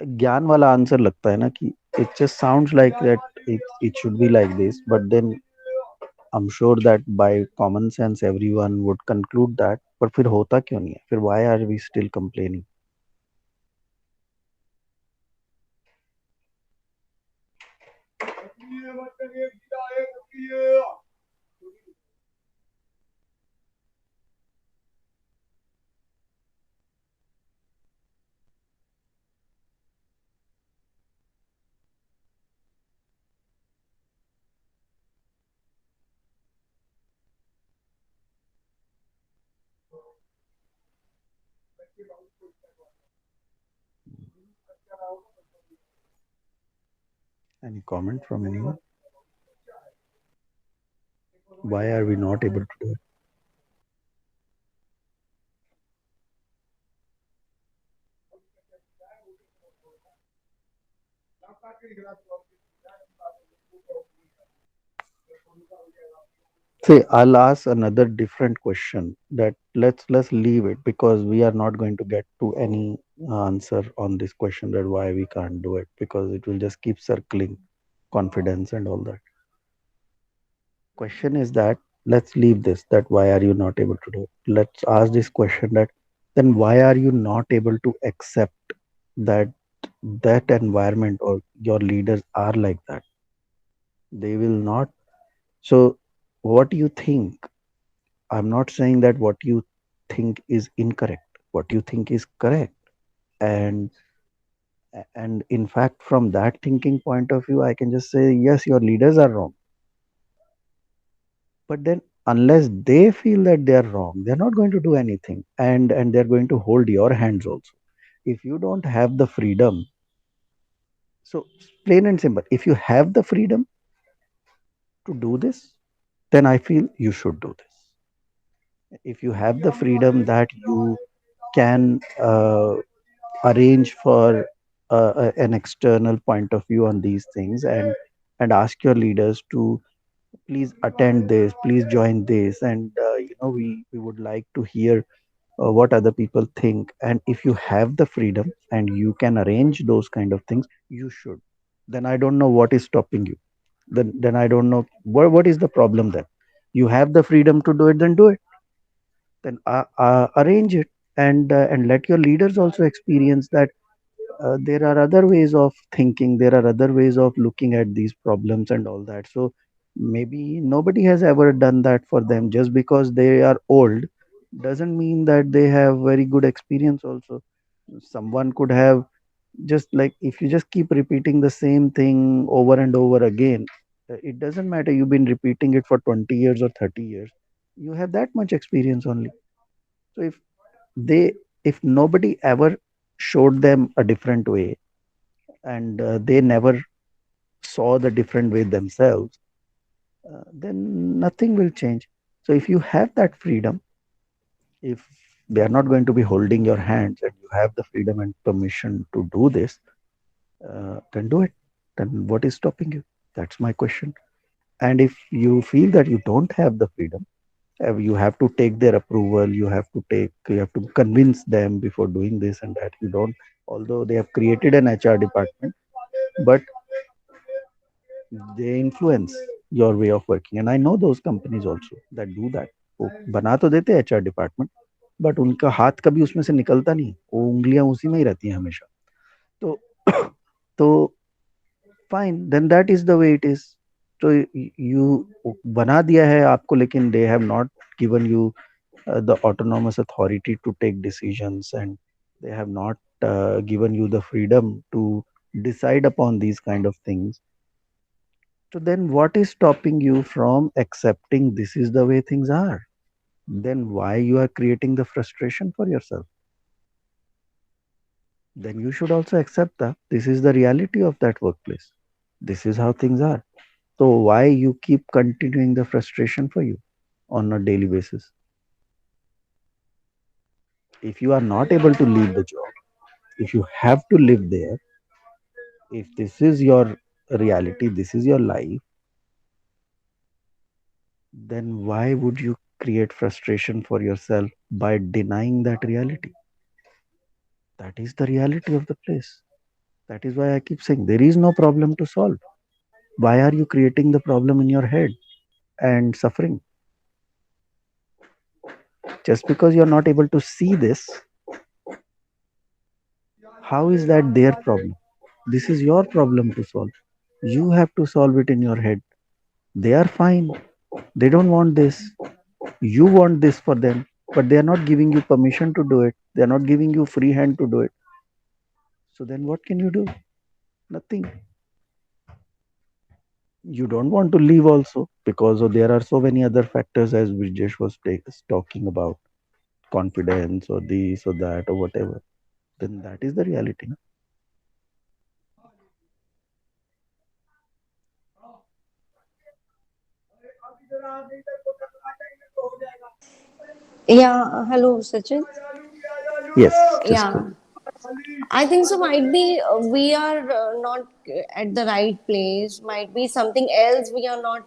ज्ञान वाला answer लगता है ना, कि it just sounds like that it should be like this, but then I'm sure that by common sense everyone would conclude that, पर फिर होता क्यों नहीं है, फिर why are we still complaining? Any comment from anyone? Why are we not able to do it? Say, I'll ask another different question, that let's leave it, because we are not going to get to any answer on this question, that why we can't do it, because it will just keep circling confidence and all that. Question is that let's leave this, that why are you not able to do it. Let's ask this question, that then why are you not able to accept that that environment or your leaders are like that? They will not. So what do you think? I'm not saying that what you think is incorrect. What you think is correct. And in fact, from that thinking point of view, I can just say, yes, your leaders are wrong. But then unless they feel that they are wrong, they're not going to do anything. And they're going to hold your hands also. If you don't have the freedom, so plain and simple, if you have the freedom to do this, then I feel you should do this. If you have the freedom that you can arrange for an external point of view on these things, and ask your leaders to please attend this, please join this, and we would like to hear what other people think. And if you have the freedom and you can arrange those kind of things, you should. Then I don't know what is stopping you. Then I don't know what is the problem. Then you have the freedom to do it, then do it. Then arrange it, and let your leaders also experience that there are other ways of thinking, there are other ways of looking at these problems and all that. So maybe nobody has ever done that for them. Just because they are old doesn't mean that they have very good experience also. Someone could have, just like, if you just keep repeating the same thing over and over again, it doesn't matter you've been repeating it for 20 years or 30 years, you have that much experience only. So they if nobody ever showed them a different way, and they never saw the different way themselves, then nothing will change. So if you have that freedom, if they are not going to be holding your hands, and you have the freedom and permission to do this, then do it. Then what is stopping you? That's my question. And if you feel that you don't have the freedom, you have to take their approval, you have to convince them before doing this and that. You don't, although they have created an HR department, but they influence your way of working. And I know those companies also that do that. वो बना तो देते HR department, but उनका हाथ कभी उसमें से निकलता नहीं, वो उंगलियां उसी में ही रहती हैं हमेशा. तो तो fine, then that is the way it is. तो यू बना दिया है आपको, लेकिन they have not given you the autonomous authority to take decisions, and they have not given you the freedom to decide upon these kind of things. So then what is stopping you from accepting this is the way things are? Then why you are creating the frustration for yourself? Then you should also accept that this is the reality of that workplace. This is how things are. So why you keep continuing the frustration for you on a daily basis? If you are not able to leave the job, if you have to live there, if this is your reality, this is your life, then why would you create frustration for yourself by denying that reality? That is the reality of the place. That is why I keep saying there is no problem to solve. Why are you creating the problem in your head and suffering? Just because you're not able to see this, how is that their problem? This is your problem to solve. You have to solve it in your head. They are fine. They don't want this. You want this for them, but they are not giving you permission to do it. They are not giving you free hand to do it. So then what can you do? Nothing. You don't want to leave also because there are so many other factors, as Brijesh was talking about, confidence or this or that or whatever. Then that is the reality. No? Yeah, hello, Sachin. Yes, just Yeah, I think so. Might be we are not at the right place. Might be something else. We are not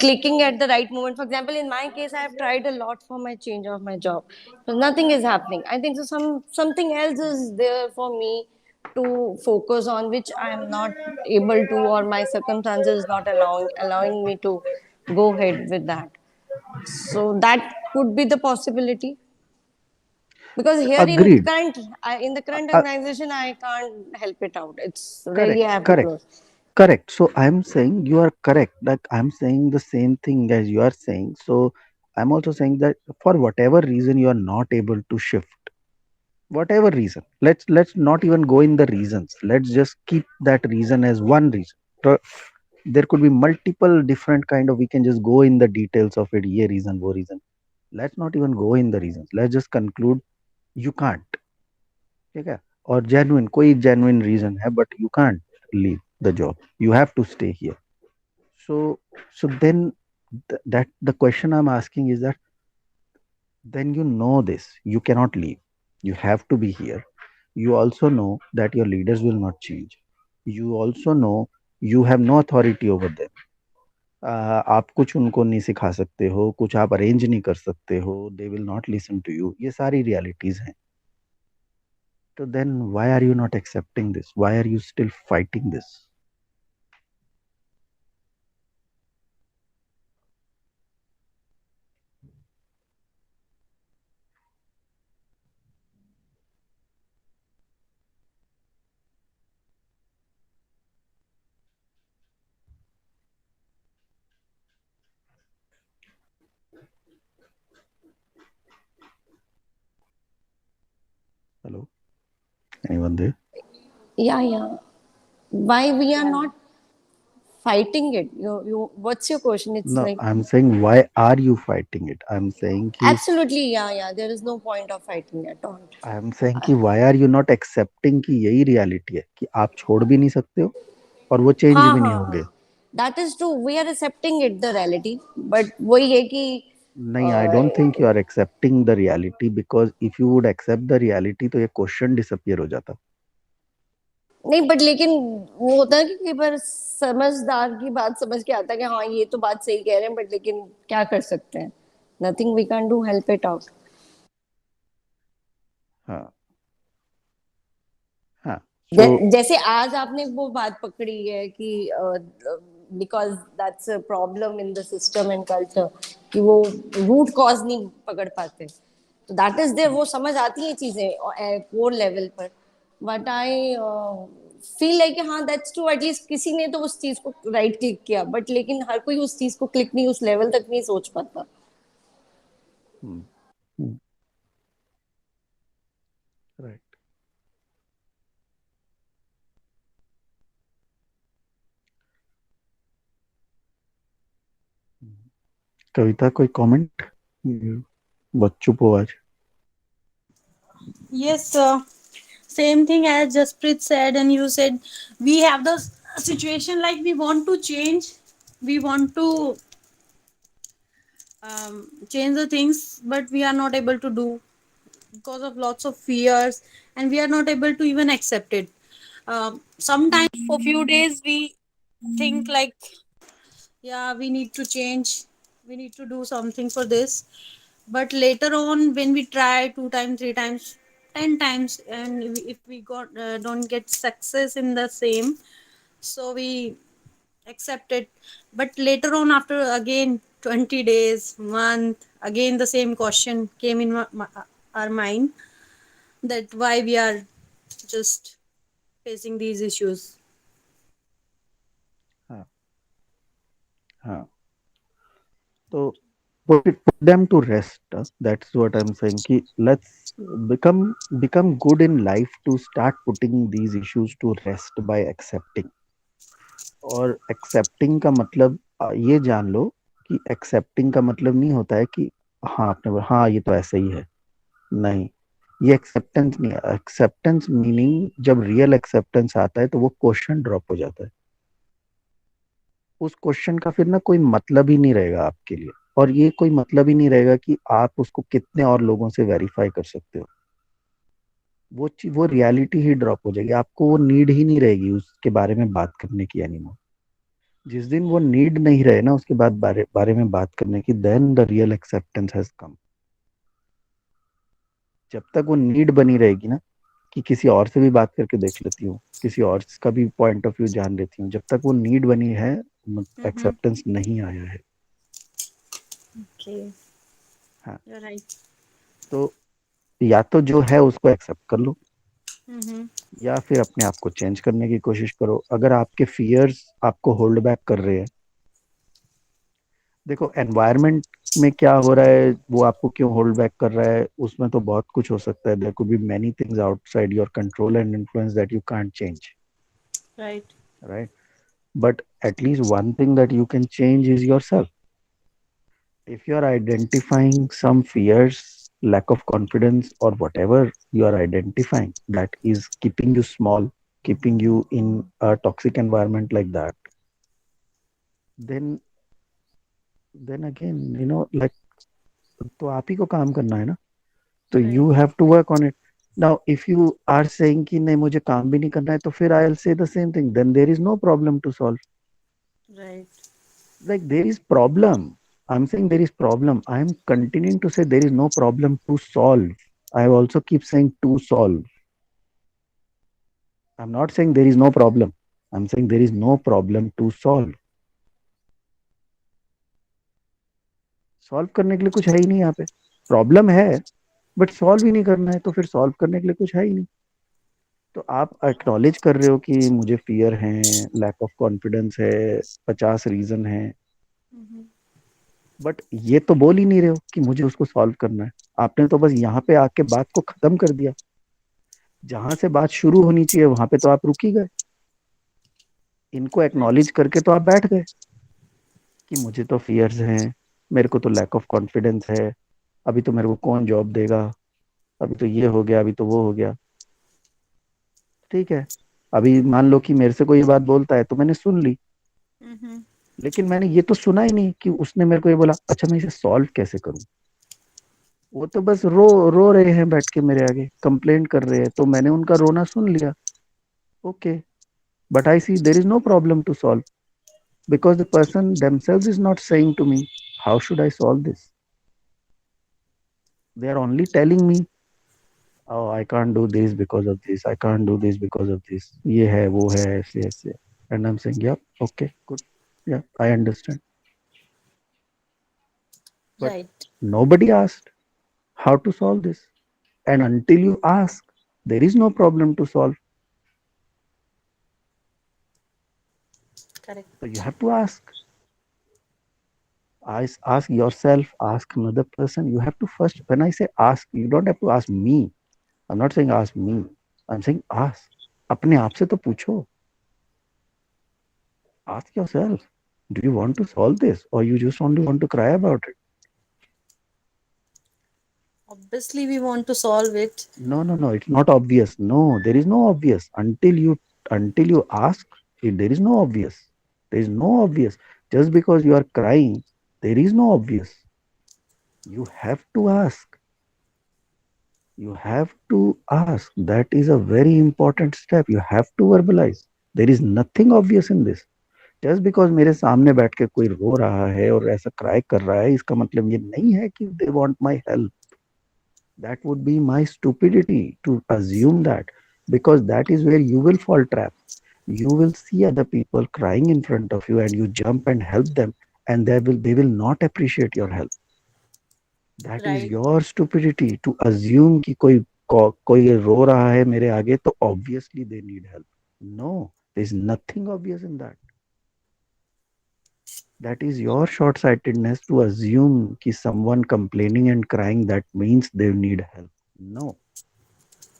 clicking at the right moment. For example, in my case, I have tried a lot for my change of my job, but nothing is happening. I think so. Something else is there for me to focus on, which I am not able to, or my circumstances is not allowing me to go ahead with that. So that could be the possibility, because here Agreed. in the current Uh, organization I can't help it out. It's Correct, really I have to correct, close. correct. So I'm saying you are correct. Like I'm saying the same thing as you are saying. So I'm also saying that for whatever reason you are not able to shift, whatever reason, let's not even go in the reasons. Let's just keep that reason as one reason. So there could be multiple different kind of. We can just go in the details of it. Ye reason, wo reason. Let's not even go in the reasons. Let's just conclude you can't. ठीक है और genuine कोई genuine reason है but you can't leave the job, you have to stay here. So then that the question I'm asking is that then you know this you cannot leave, you have to be here. You also know that your leaders will not change. You also know you have no authority over them. आप कुछ उनको नहीं सिखा सकते हो, कुछ आप arrange नहीं कर सकते हो, they will not listen to you, ये सारी रियलिटीज हैं. So then why are you not accepting this? Why are you still fighting this? Hello? Anyone there? Yeah, yeah. Why we are not fighting it? You what's your question? It's No, like I'm saying why are you fighting it? absolutely, yeah, yeah. There is no point of fighting at all. I'm saying कि why are you not accepting कि यही reality है कि आप छोड़ भी नहीं सकते हो और वो चेंज हाँ भी नहीं हाँ होंगे. हाँ, that is true, we are accepting it the reality, but वही है कि नहीं, I don't think you are accepting the reality because if you would accept the reality तो ये question disappear हो जाता. नहीं, बट लेकिन वो होता है कि कई बार समझदार की बात समझ के आता है कि हाँ ये तो बात सही कह रहे हैं, बट लेकिन क्या कर सकते हैं, nothing we can do, help it out. हाँ, हाँ. So जैसे आज आपने वो बात पकड़ी है कि because that's a problem in the system and culture, कि वो रूट कॉज नहीं पकड़ पाते, तो दैट इज देयर, वो समझ आती है चीजें कोर लेवल पर. बट आई फील लाइक हाँ दैट्स ट्रू, एटलीस्ट किसी ने तो उस चीज को राइट क्लिक किया, बट लेकिन हर कोई उस चीज को क्लिक नहीं, उस लेवल तक नहीं सोच पाता. hmm, hmm, right. कविता कोई comment? बहुत चुप हो आज. Yes, same thing as Jasprit said, and you said we have the situation like we want to change, we want to change the things, but we are not able to do because of lots of fears, and we are not able to even accept it. Sometimes for few days we think like, yeah, we need to change, we need to do something for this, but later on when we try two times, three times, 10 times, and if we got don't get success in the same, so we accept it. But later on, after again 20 days, month, again the same question came in our mind, that why we are just facing these issues. हाँ, हाँ. तो put them to rest. That's what I'm saying. कि let's become good in life to start putting these issues to rest by accepting. और accepting का मतलब ये जान लो कि accepting का मतलब नहीं होता है कि हाँ आपने बोला हाँ ये तो ऐसा ही है. नहीं, ये acceptance नहीं है. Acceptance meaning जब real acceptance आता है तो वो क्वेश्चन ड्रॉप हो जाता है. उस क्वेश्चन का फिर ना कोई मतलब ही नहीं रहेगा आपके लिए. और ये कोई मतलब ही नहीं रहेगा कि आप उसको कितने और लोगों से वेरीफाई कर सकते हो. वो रियलिटी ही ड्रॉप हो जाएगी. आपको वो नीड ही नहीं रहेगी उसके बारे में बात करने की एनीमोर. जिस दिन वो नीड नहीं रहे ना उसके बाद बारे में बात करने की, then the real acceptance has come. जब तक वो नीड बनी रहेगी ना कि किसी और से भी बात करके देख लेती हूँ, किसी और का भी पॉइंट ऑफ व्यू जान लेती हूँ, जब तक वो नीड बनी है Mm-hmm. एक्सेप्टेंस नहीं आया है. Okay, हाँ, you're right. तो या तो जो है उसको एक्सेप्ट कर लो, Mm-hmm. या फिर अपने आप को चेंज करने की कोशिश करो। अगर आपके फियर्स आपको होल्ड बैक कर रहे हैं, देखो एनवायरनमेंट में क्या हो रहा है, वो आपको क्यों होल्ड बैक कर रहा है, उसमें तो बहुत कुछ हो सकता है। There could be many things outside your control and influence that you can't change, Right. Right? But at least one thing that you can change is yourself. If you are identifying some fears, lack of confidence, or whatever you are identifying that is keeping you small, keeping you in a toxic environment like that, then again, like, तो आप ही को काम करना है ना. तो Right. you have to work on it. Now if you are saying कि नहीं मुझे काम भी नहीं करना है, तो फिर I'll say the same thing, then there is no problem to solve. Right. Like, there is problem. I'm saying there is problem. I'm continuing to say there is no problem to solve. I also keep saying to solve. I'm not saying there is no problem. I'm saying there is no problem to solve. Solve करने के लिए कुछ है ही नहीं यहाँ पे. Problem है, but solve ही नहीं करना है, तो फिर सॉल्व करने के लिए कुछ है ही नहीं. तो आप एक्नॉलेज कर रहे हो कि मुझे फियर है, लैक ऑफ कॉन्फिडेंस है, 50 रीजन है, Mm-hmm. बट ये तो बोल ही नहीं रहे हो कि मुझे उसको सॉल्व करना है. आपने तो बस यहाँ पे आके बात को खत्म कर दिया. जहां से बात शुरू होनी चाहिए वहां पे तो आप रुक ही गए. इनको एक्नॉलेज Right. करके तो आप बैठ गए कि मुझे तो फियर्स हैं, मेरे को तो लैक ऑफ कॉन्फिडेंस है, अभी तो मेरे को कौन जॉब देगा, अभी तो ये हो गया, अभी तो वो हो गया. ठीक है, अभी मान लो कि मेरे से कोई ये बात बोलता है तो मैंने सुन ली, Mm-hmm. लेकिन मैंने ये तो सुना ही नहीं कि उसने मेरे को ये बोला अच्छा मैं इसे सॉल्व कैसे करूं. वो तो बस रो रो रहे हैं बैठ के मेरे आगे, कंप्लेंट कर रहे हैं, तो मैंने उनका रोना सुन लिया. Okay, but I see there is no problem to solve, because the person themselves is not saying to me how should I solve this. They are only telling me, oh I can't do this because of this, I can't do this because of this, ये है वो है ऐसे ऐसे. And I'm saying yeah, okay, good, yeah, I understand. But Right. nobody asked how to solve this, and until you ask there is no problem to solve. So you Correct. have to ask yourself, ask another person. You have to first, when I say ask, you don't have to ask me. I'm not saying ask me, I'm saying ask. अपने आप से तो पूछो. Ask yourself, do you want to solve this or you just only want to cry about it? Obviously, we want to solve it. No, no, no, it's not obvious. No, there is no obvious until you ask. There is no obvious. There is no obvious. Just because you are crying, there is no obvious. You have to ask. You have to ask. That is a very important step. You have to verbalize. There is nothing obvious in this. Just because मेरे सामने बैठ के कोई रो रहा है और ऐसा cry कर रहा है, इसका मतलब ये नहीं है कि they want my help. That would be my stupidity to assume that, because that is where you will fall trap. You will see other people crying in front of you and you jump and help them, and they will not appreciate your help. That is Right. your stupidity to assume कि कोई रो रहा है मेरे आगे तो obviously they need help. No, there is nothing obvious in that. That is your short-sightedness to assume कि someone complaining and crying that means they need help. No,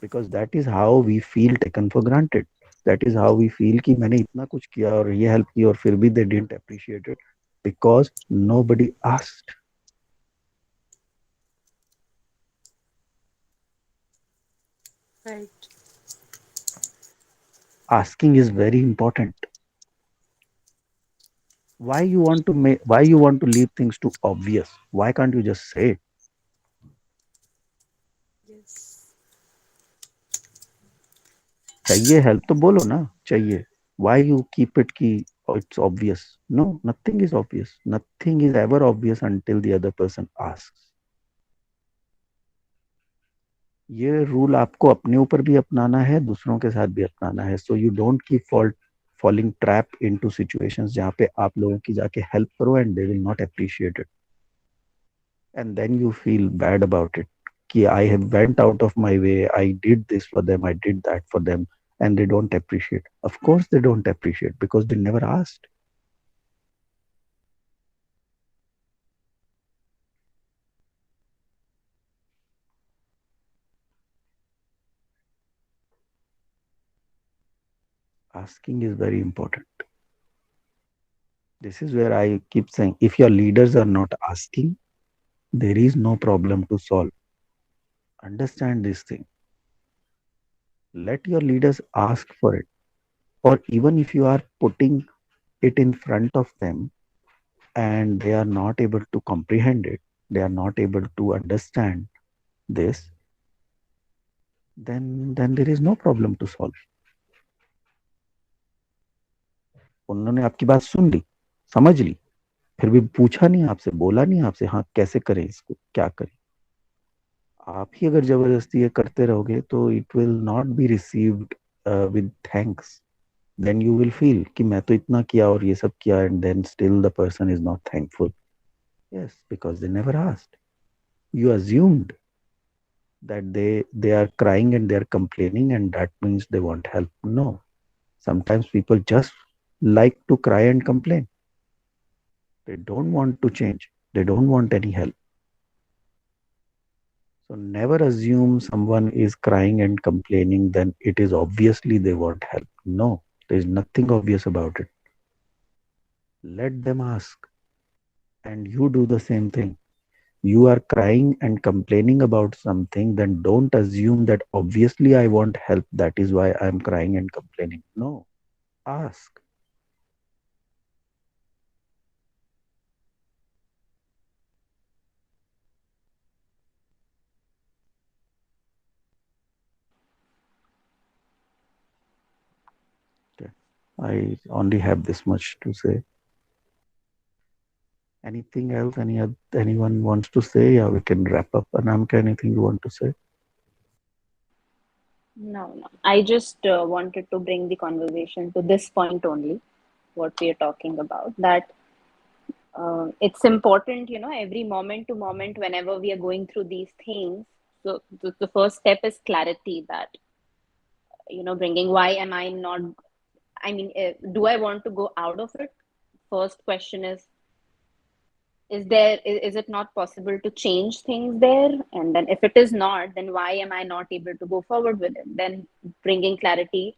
because that is how we feel taken for granted. That is how we feel कि मैंने इतना कुछ किया और ये help की और फिर भी they didn't appreciate it because nobody asked. Right. Asking is very important. Why you want to leave things too obvious? Why can't you just say it? Yes. चाहिए हेल्प तो बोलो ना, चाहिए. Why you keep it कि oh, it's obvious? No, nothing is obvious. Nothing is ever obvious until the other person asks. ये rule आपको अपने ऊपर भी अपनाना है, दूसरों के साथ भी अपनाना है. So you don't keep falling trap into situations जहाँ पे आप लोगों की जाके हेल्प करो and they will not appreciate it. and then you feel bad about it. Ki I have went out of my way, I did this for them, I did that for them, and they don't appreciate. Of course, they don't appreciate because they never asked. Asking is very important. This is where I keep saying if your leaders are not asking, there is no problem to solve. Understand this thing. Let your leaders ask for it. Or even if you are putting it in front of them and they are not able to comprehend it, they are not able to understand this, then there is no problem to solve. उन्होंने आपकी बात सुन ली, समझ ली, फिर भी पूछा नहीं आपसे, बोला नहीं आपसे, हाँ कैसे करें इसको, क्या करें। आप ही अगर जबरदस्ती ये करते रहोगे तो it will not be received with thanks. Then you will feel कि मैं तो इतना किया और ये सब किया and then still the person is not thankful. Yes, because they never asked. You assumed that they are crying and they are complaining and that means they want help. No, sometimes people just like to cry and complain. They don't want to change, they don't want any help. So never assume someone is crying and complaining then it is obviously they want help. No, there is nothing obvious about it. Let them ask and you do the same thing. You are crying and complaining about something, then don't assume that obviously I want help, that is why I am crying and complaining. No, ask. Okay. I only have this much to say. Anything else? Anyone wants to say? Yeah, we can wrap up. Anamka, anything you want to say? No, no. I just wanted to bring the conversation to this point only, what we are talking about. That it's important, every moment to moment, whenever we are going through these things. So the first step is clarity that, bringing why am I not, I mean, do I want to go out of it? First question is it not possible to change things there? And then if it is not, then why am I not able to go forward with it? Then bringing clarity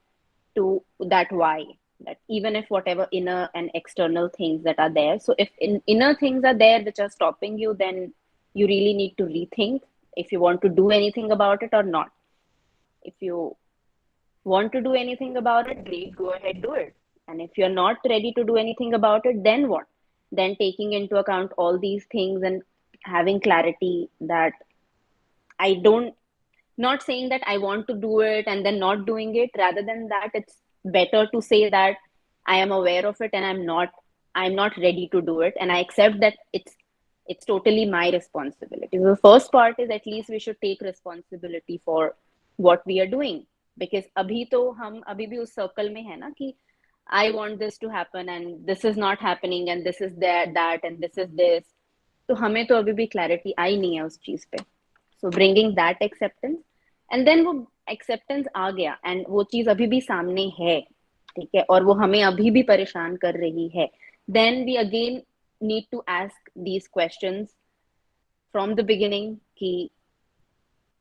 to that why, that even if whatever inner and external things that are there, so if inner things are there which are stopping you, then you really need to rethink if you want to do anything about it or not. If you want to do anything about it, great, go ahead, do it. And if you're not ready to do anything about it, then what? Then taking into account all these things and having clarity that I don't, not saying that I want to do it and then not doing it. Rather than that, it's better to say that I am aware of it and I'm not ready to do it. And I accept that it's totally my responsibility. So the first part is at least we should take responsibility for what we are doing. Because अभी तो हम अभी भी उस circle में है ना कि I want this to happen and this is not happening and this is that and this is this. तो हमें तो अभी भी clarity आई नहीं है उस चीज पे. So bringing that acceptance and then वो acceptance आ गया and वो चीज अभी भी सामने है, ठीक है, और वो हमें अभी भी परेशान कर रही है, then we again need to ask these questions from the beginning कि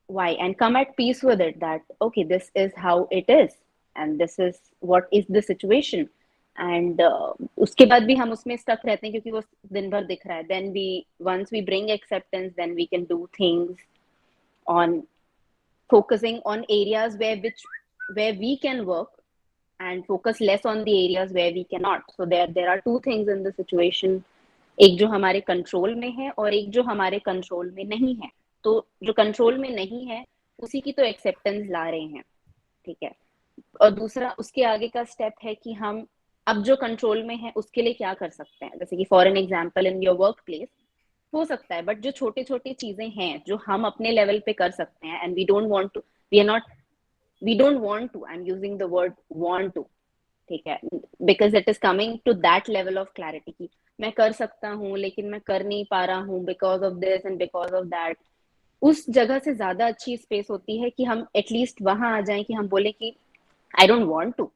why, and come at peace with it that okay, this is how it is and this is what is the situation. And उसके बाद भी हम उसमें stuck रहते हैं क्योंकि वो दिन भर दिख रहा है. Then we, once we bring acceptance, then we can do things on focusing on areas where we can work and focus less on the areas where we cannot. So there are two things in the situation, एक जो हमारे control में है और एक जो हमारे control में नहीं है. तो जो कंट्रोल में नहीं है उसी की तो एक्सेप्टेंस ला रहे हैं, ठीक है. और दूसरा उसके आगे का स्टेप है कि हम अब जो कंट्रोल में है उसके लिए क्या कर सकते हैं. जैसे कि for an example in your work place हो सकता है, बट जो छोटे छोटे चीजें हैं जो हम अपने लेवल पे कर सकते हैं, and we don't want to, we are not, we don't want to, I am using the word want to, ठीक है, because it is coming to that level of clarity की मैं कर सकता हूँ लेकिन मैं कर नहीं पा रहा हूँ because of this and because of that, उस जगह से ज्यादा अच्छी स्पेस होती है कि हम एटलीस्ट वहां आ जाएं कि हम बोले कि I don't want to,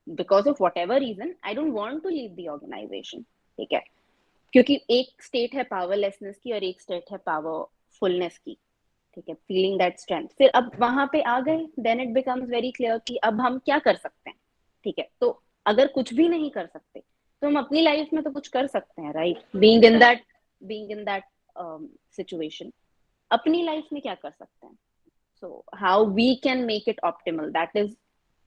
because of whatever reason I don't want to leave the organisation. ठीक है, क्योंकि एक स्टेट है पावरलेसनेस की और एक स्टेट है पावरफुलनेस की। ठीक है, फीलिंग दैट स्ट्रेंथ, फिर अब वहां पे आ गए, then it becomes very clear कि अब हम क्या कर सकते हैं। ठीक है, तो अगर कुछ भी नहीं कर सकते तो हम अपनी लाइफ में तो कुछ कर सकते हैं, right? Being in that situation, अपनी लाइफ में क्या कर सकते हैं? so how we can make it optimal, that is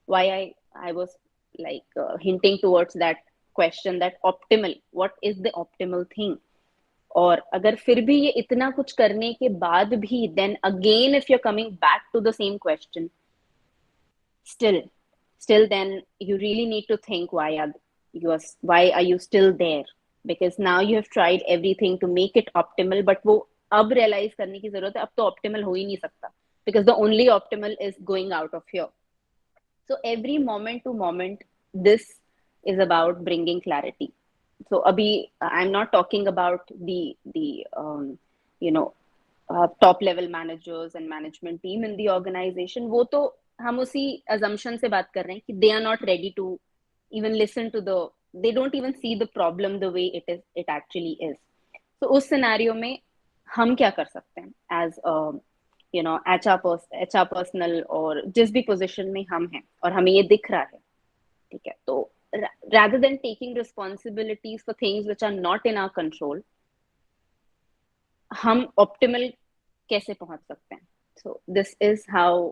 why I was like hinting towards that question, that optimal, what is the optimal thing? और अगर फिर भी ये इतना कुछ करने के बाद भी, then again if you're coming back to the same question, still still then you really need to think why are you still there, because now you have tried everything to make it optimal, but वो अब realize करने की जरूरत है, अब तो optimal हो ही नहीं सकता, because the only optimal is going out of here. So every moment to moment, this is about bringing clarity. So abhi I'm not talking about the you know top level managers and management team in the organization. वो तो हम उसी assumption से बात कर रहे हैं कि they are not ready to even listen to the, they don't even see the problem the way it actually is. So उस सिनेरियो में हम क्या कर सकते हैं एज एचआर पर्सनल, और जिस भी पोजीशन में हम हैं और हमें ये दिख रहा है। ठीक है, तो rather than taking responsibilities for things which are not in our control, हम ऑप्टिमल कैसे पहुंच सकते हैं? So this is how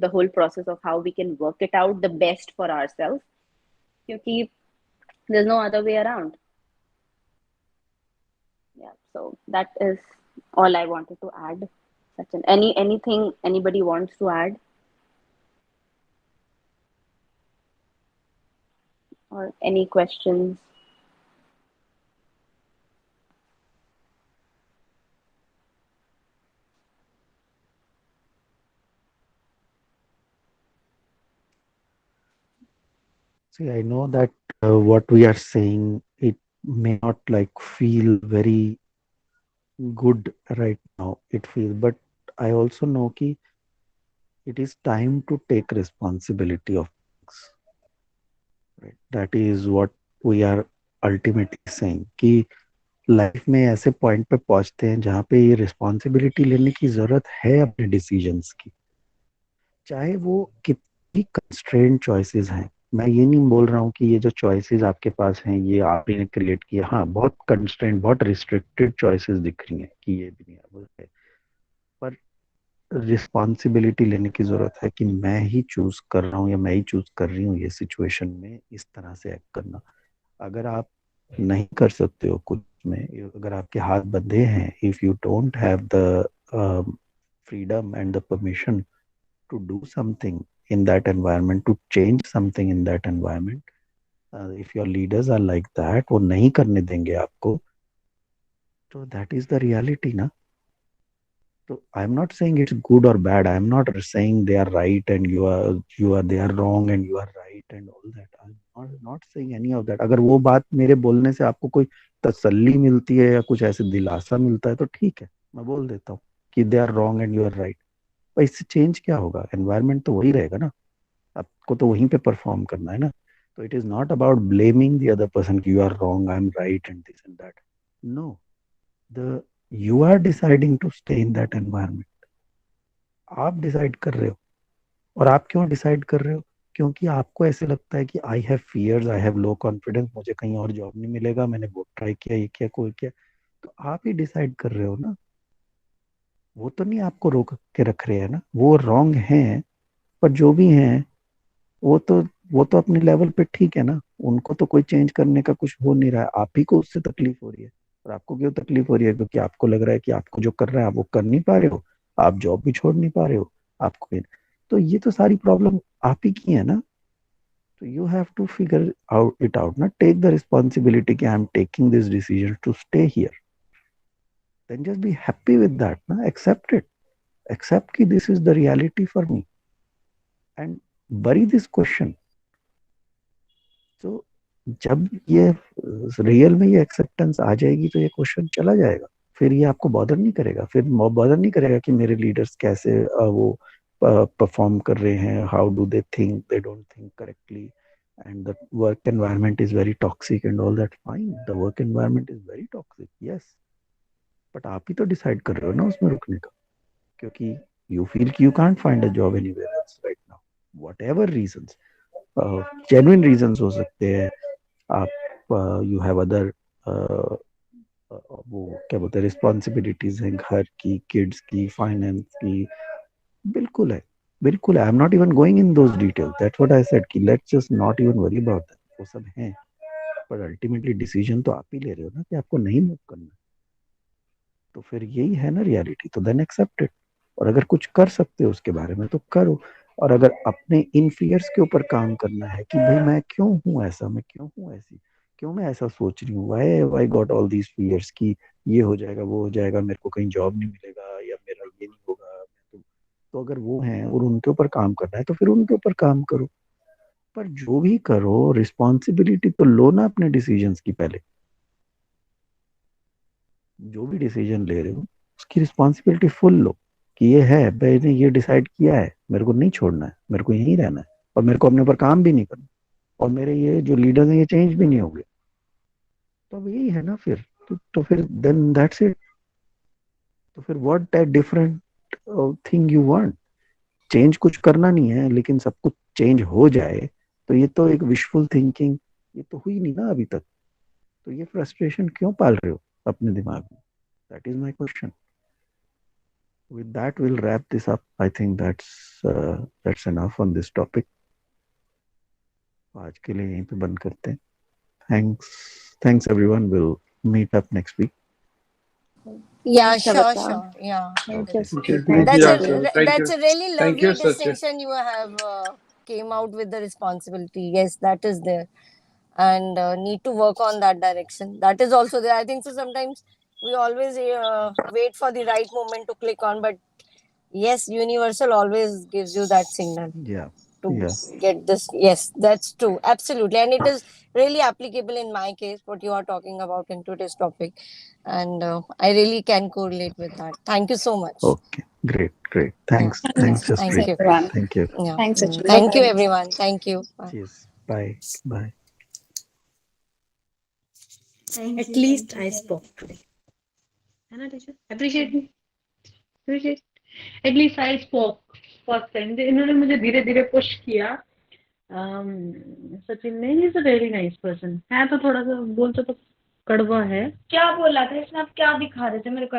the whole process of how we can work it out the best for ourselves, क्योंकि there's no other way around. Yeah, so that is all I wanted to add. Sachin, anything anybody wants to add, or any questions? See, I know that what we are saying, it may not like feel very good right now. It feels, but I also know कि it is time to take responsibility of things. Right? That is what we are ultimately saying कि life में ऐसे point पे पहुंचते हैं जहाँ पे ये रिस्पॉन्सिबिलिटी लेने की जरूरत है अपने डिसीजंस की, चाहे वो कितनी कंस्ट्रेंट चॉइसेस हैं। मैं ये नहीं बोल रहा हूँ कि ये जो चॉइसेस आपके पास हैं ये आपने क्रिएट किया, हाँ बहुत कंस्ट्रेंट बहुत रिस्ट्रिक्टेड चॉइसेस दिख रही हैं कि ये भी नहीं है वो है, पर रिस्पॉन्सिबिलिटी लेने की जरूरत है कि मैं ही चूज कर रहा हूँ या मैं ही चूज कर रही हूँ ये सिचुएशन में इस तरह से एक्ट करना। अगर आप नहीं कर सकते हो कुछ में, अगर आपके हाथ बंधे हैं, if you don't have the freedom and the permission to do something in that environment, to change something in that environment, if your leaders are like that, वो नहीं करने देंगे आपको, तो that is the reality ना। So I'm not saying it's good or bad. I'm not saying they are right and you are they are wrong and you are right and all that. I'm not saying any of that. अगर वो बात मेरे बोलने से आपको कोई तसल्ली मिलती है या कुछ ऐसे दिलासा मिलता है तो ठीक है, मैं बोल देता हूँ कि they are wrong and you are right. पर इससे चेंज क्या होगा? एनवायरनमेंट तो वही रहेगा ना, आपको तो वहीं पे परफॉर्म करना है ना। तो it is not about blaming the other person कि you are wrong, I am right and this and that. No, the you are deciding to stay in that environment. आप डिसाइड कर रहे हो। और आप क्यों डिसाइड कर रहे हो? क्योंकि आपको ऐसे लगता है कि I have fears, I have low confidence, मुझे कहीं और जॉब नहीं मिलेगा, मैंने वो ट्राई किया, ये किया, कोई किया। तो आप ही डिसाइड कर रहे हो ना, वो तो नहीं आपको रोक के रख रहे हैं ना। वो रॉन्ग हैं, पर जो भी हैं वो तो वो तो अपने लेवल पे ठीक है ना, उनको तो कोई चेंज करने का कुछ हो नहीं रहा है। आप ही को उससे तकलीफ हो रही है। और आपको क्यों तकलीफ हो रही है? क्योंकि आपको लग रहा है कि आपको जो कर रहा है आप वो कर नहीं पा रहे हो, आप जॉब भी छोड़ नहीं पा रहे हो, आपको तो ये तो सारी प्रॉब्लम आप ही की है ना। तो you have to figure out it out ना, टेक द रिस्पॉन्सिबिलिटी कि I am taking this decision to stay here, then just be happy with that ना, एक्सेप्ट इट, एक्सेप्ट कि this is the reality for me and bury this question. So जब ये real में ये acceptance आ जाएगी तो ये क्वेश्चन चला जाएगा। फिर ये आपको बॉदर नहीं करेगा, फिर बॉदर नहीं करेगा कि मेरे लीडर्स कैसे वो परफॉर्म कर रहे हैं, how do they think, they don't think correctly, and the work environment is very toxic and all that. Fine, the work environment is very toxic, yes, but आप ही तो डिसाइड कर रहे हो ना उसमें रुकने का, क्योंकि you feel कि you can't find a job anywhere else right now, whatever reasons, genuine reasons हो सकते हैं। आप you have other uh, वो क्या बोलते हैं रिस्पॉन्सिबिलिटीज हैं, घर की, किड्स की, फाइनेंस की, बिल्कुल है, बिल्कुल है। I am not even going in those details, that's what I said कि let's just not even worry about that, वो सब है। पर अल्टीमेटली डिसीजन तो आप ही ले रहे हो ना कि आपको नहीं मूव करना, तो फिर यही है ना रियलिटी, तो देन एक्सेप्ट इट। और अगर कुछ कर सकते हो उसके बारे में तो करो। और अगर अपने इन फियर्स के ऊपर काम करना है कि भाई मैं क्यों हूँ ऐसा, मैं क्यों हूँ ऐसी, क्यों मैं ऐसा सोच रही हूँ, why I got all these fears कि ये हो जाएगा, वो हो जाएगा, मेरे को कहीं जॉब नहीं मिलेगा, या मेरा ये नहीं होगा, तो अगर वो है और उनके ऊपर काम करना है तो फिर उनके ऊपर काम करो। पर जो भी करो रिस्पॉन्सिबिलिटी तो लो ना अपने डिसीजंस की पहले। जो भी डिसीजन ले रहे हो उसकी रिस्पॉन्सिबिलिटी फुल लो, कि ये है, मैंने ये डिसाइड किया है, मेरे को नहीं छोड़ना है, मेरे को यहीं रहना है, और मेरे को अपने ऊपर काम भी नहीं करना, और मेरे ये जो लीडर्स हैं ये चेंज भी नहीं होंगे। तो अब यही है ना फिर, तो फिर देन दैट्स इट। तो फिर what that different thing you want, change कुछ करना नहीं है लेकिन सब कुछ चेंज हो जाए, तो ये तो एक विशफुल थिंकिंग, ये तो हुई नहीं ना अभी तक। तो ये फ्रस्ट्रेशन क्यों पाल रहे हो अपने दिमाग में, that is my question. With that, we'll wrap this up. I think that's enough on this topic. आज के लिए यहीं पे बंद करते हैं। Thanks everyone. We'll meet up next week. Yeah, Thanks, sure, Savita. sure. Yeah. Thank you, Okay. Thank you. Sri. Me Thanks, That's too, a Sachin. also. Thank that's you. a really Thank you, lovely Sachin. distinction you have came out with the responsibility. Yes, that is there, and need to work on that direction. That is also there. I think so. Sometimes we always wait for the right moment to click on, but yes, Universal always gives you that signal Yeah. to Yeah. get this. Yes, that's true. Absolutely. And it is really applicable in my case, what you are talking about in today's topic. And I really can correlate with that. Thank you so much. Okay. Great. Great. Yeah. Thanks. Yeah. Thanks, Thanks, Thank Jaspreet. you. everyone. Thank you. Yeah. Thanks, Sachin. Bye Thank you, bye. everyone. Thank you. Bye. Cheers. Bye. Bye. At least I spoke today. है ना teacher? Appreciate me. Appreciate. At least I spoke. First time. इन्होंने मुझे धीरे धीरे push किया। सचिन ने, he is a very nice person है, तो थोड़ा सा बोलते तो कड़वा है। क्या बोला था इसने, आप क्या दिखा रहे थे मेरे को?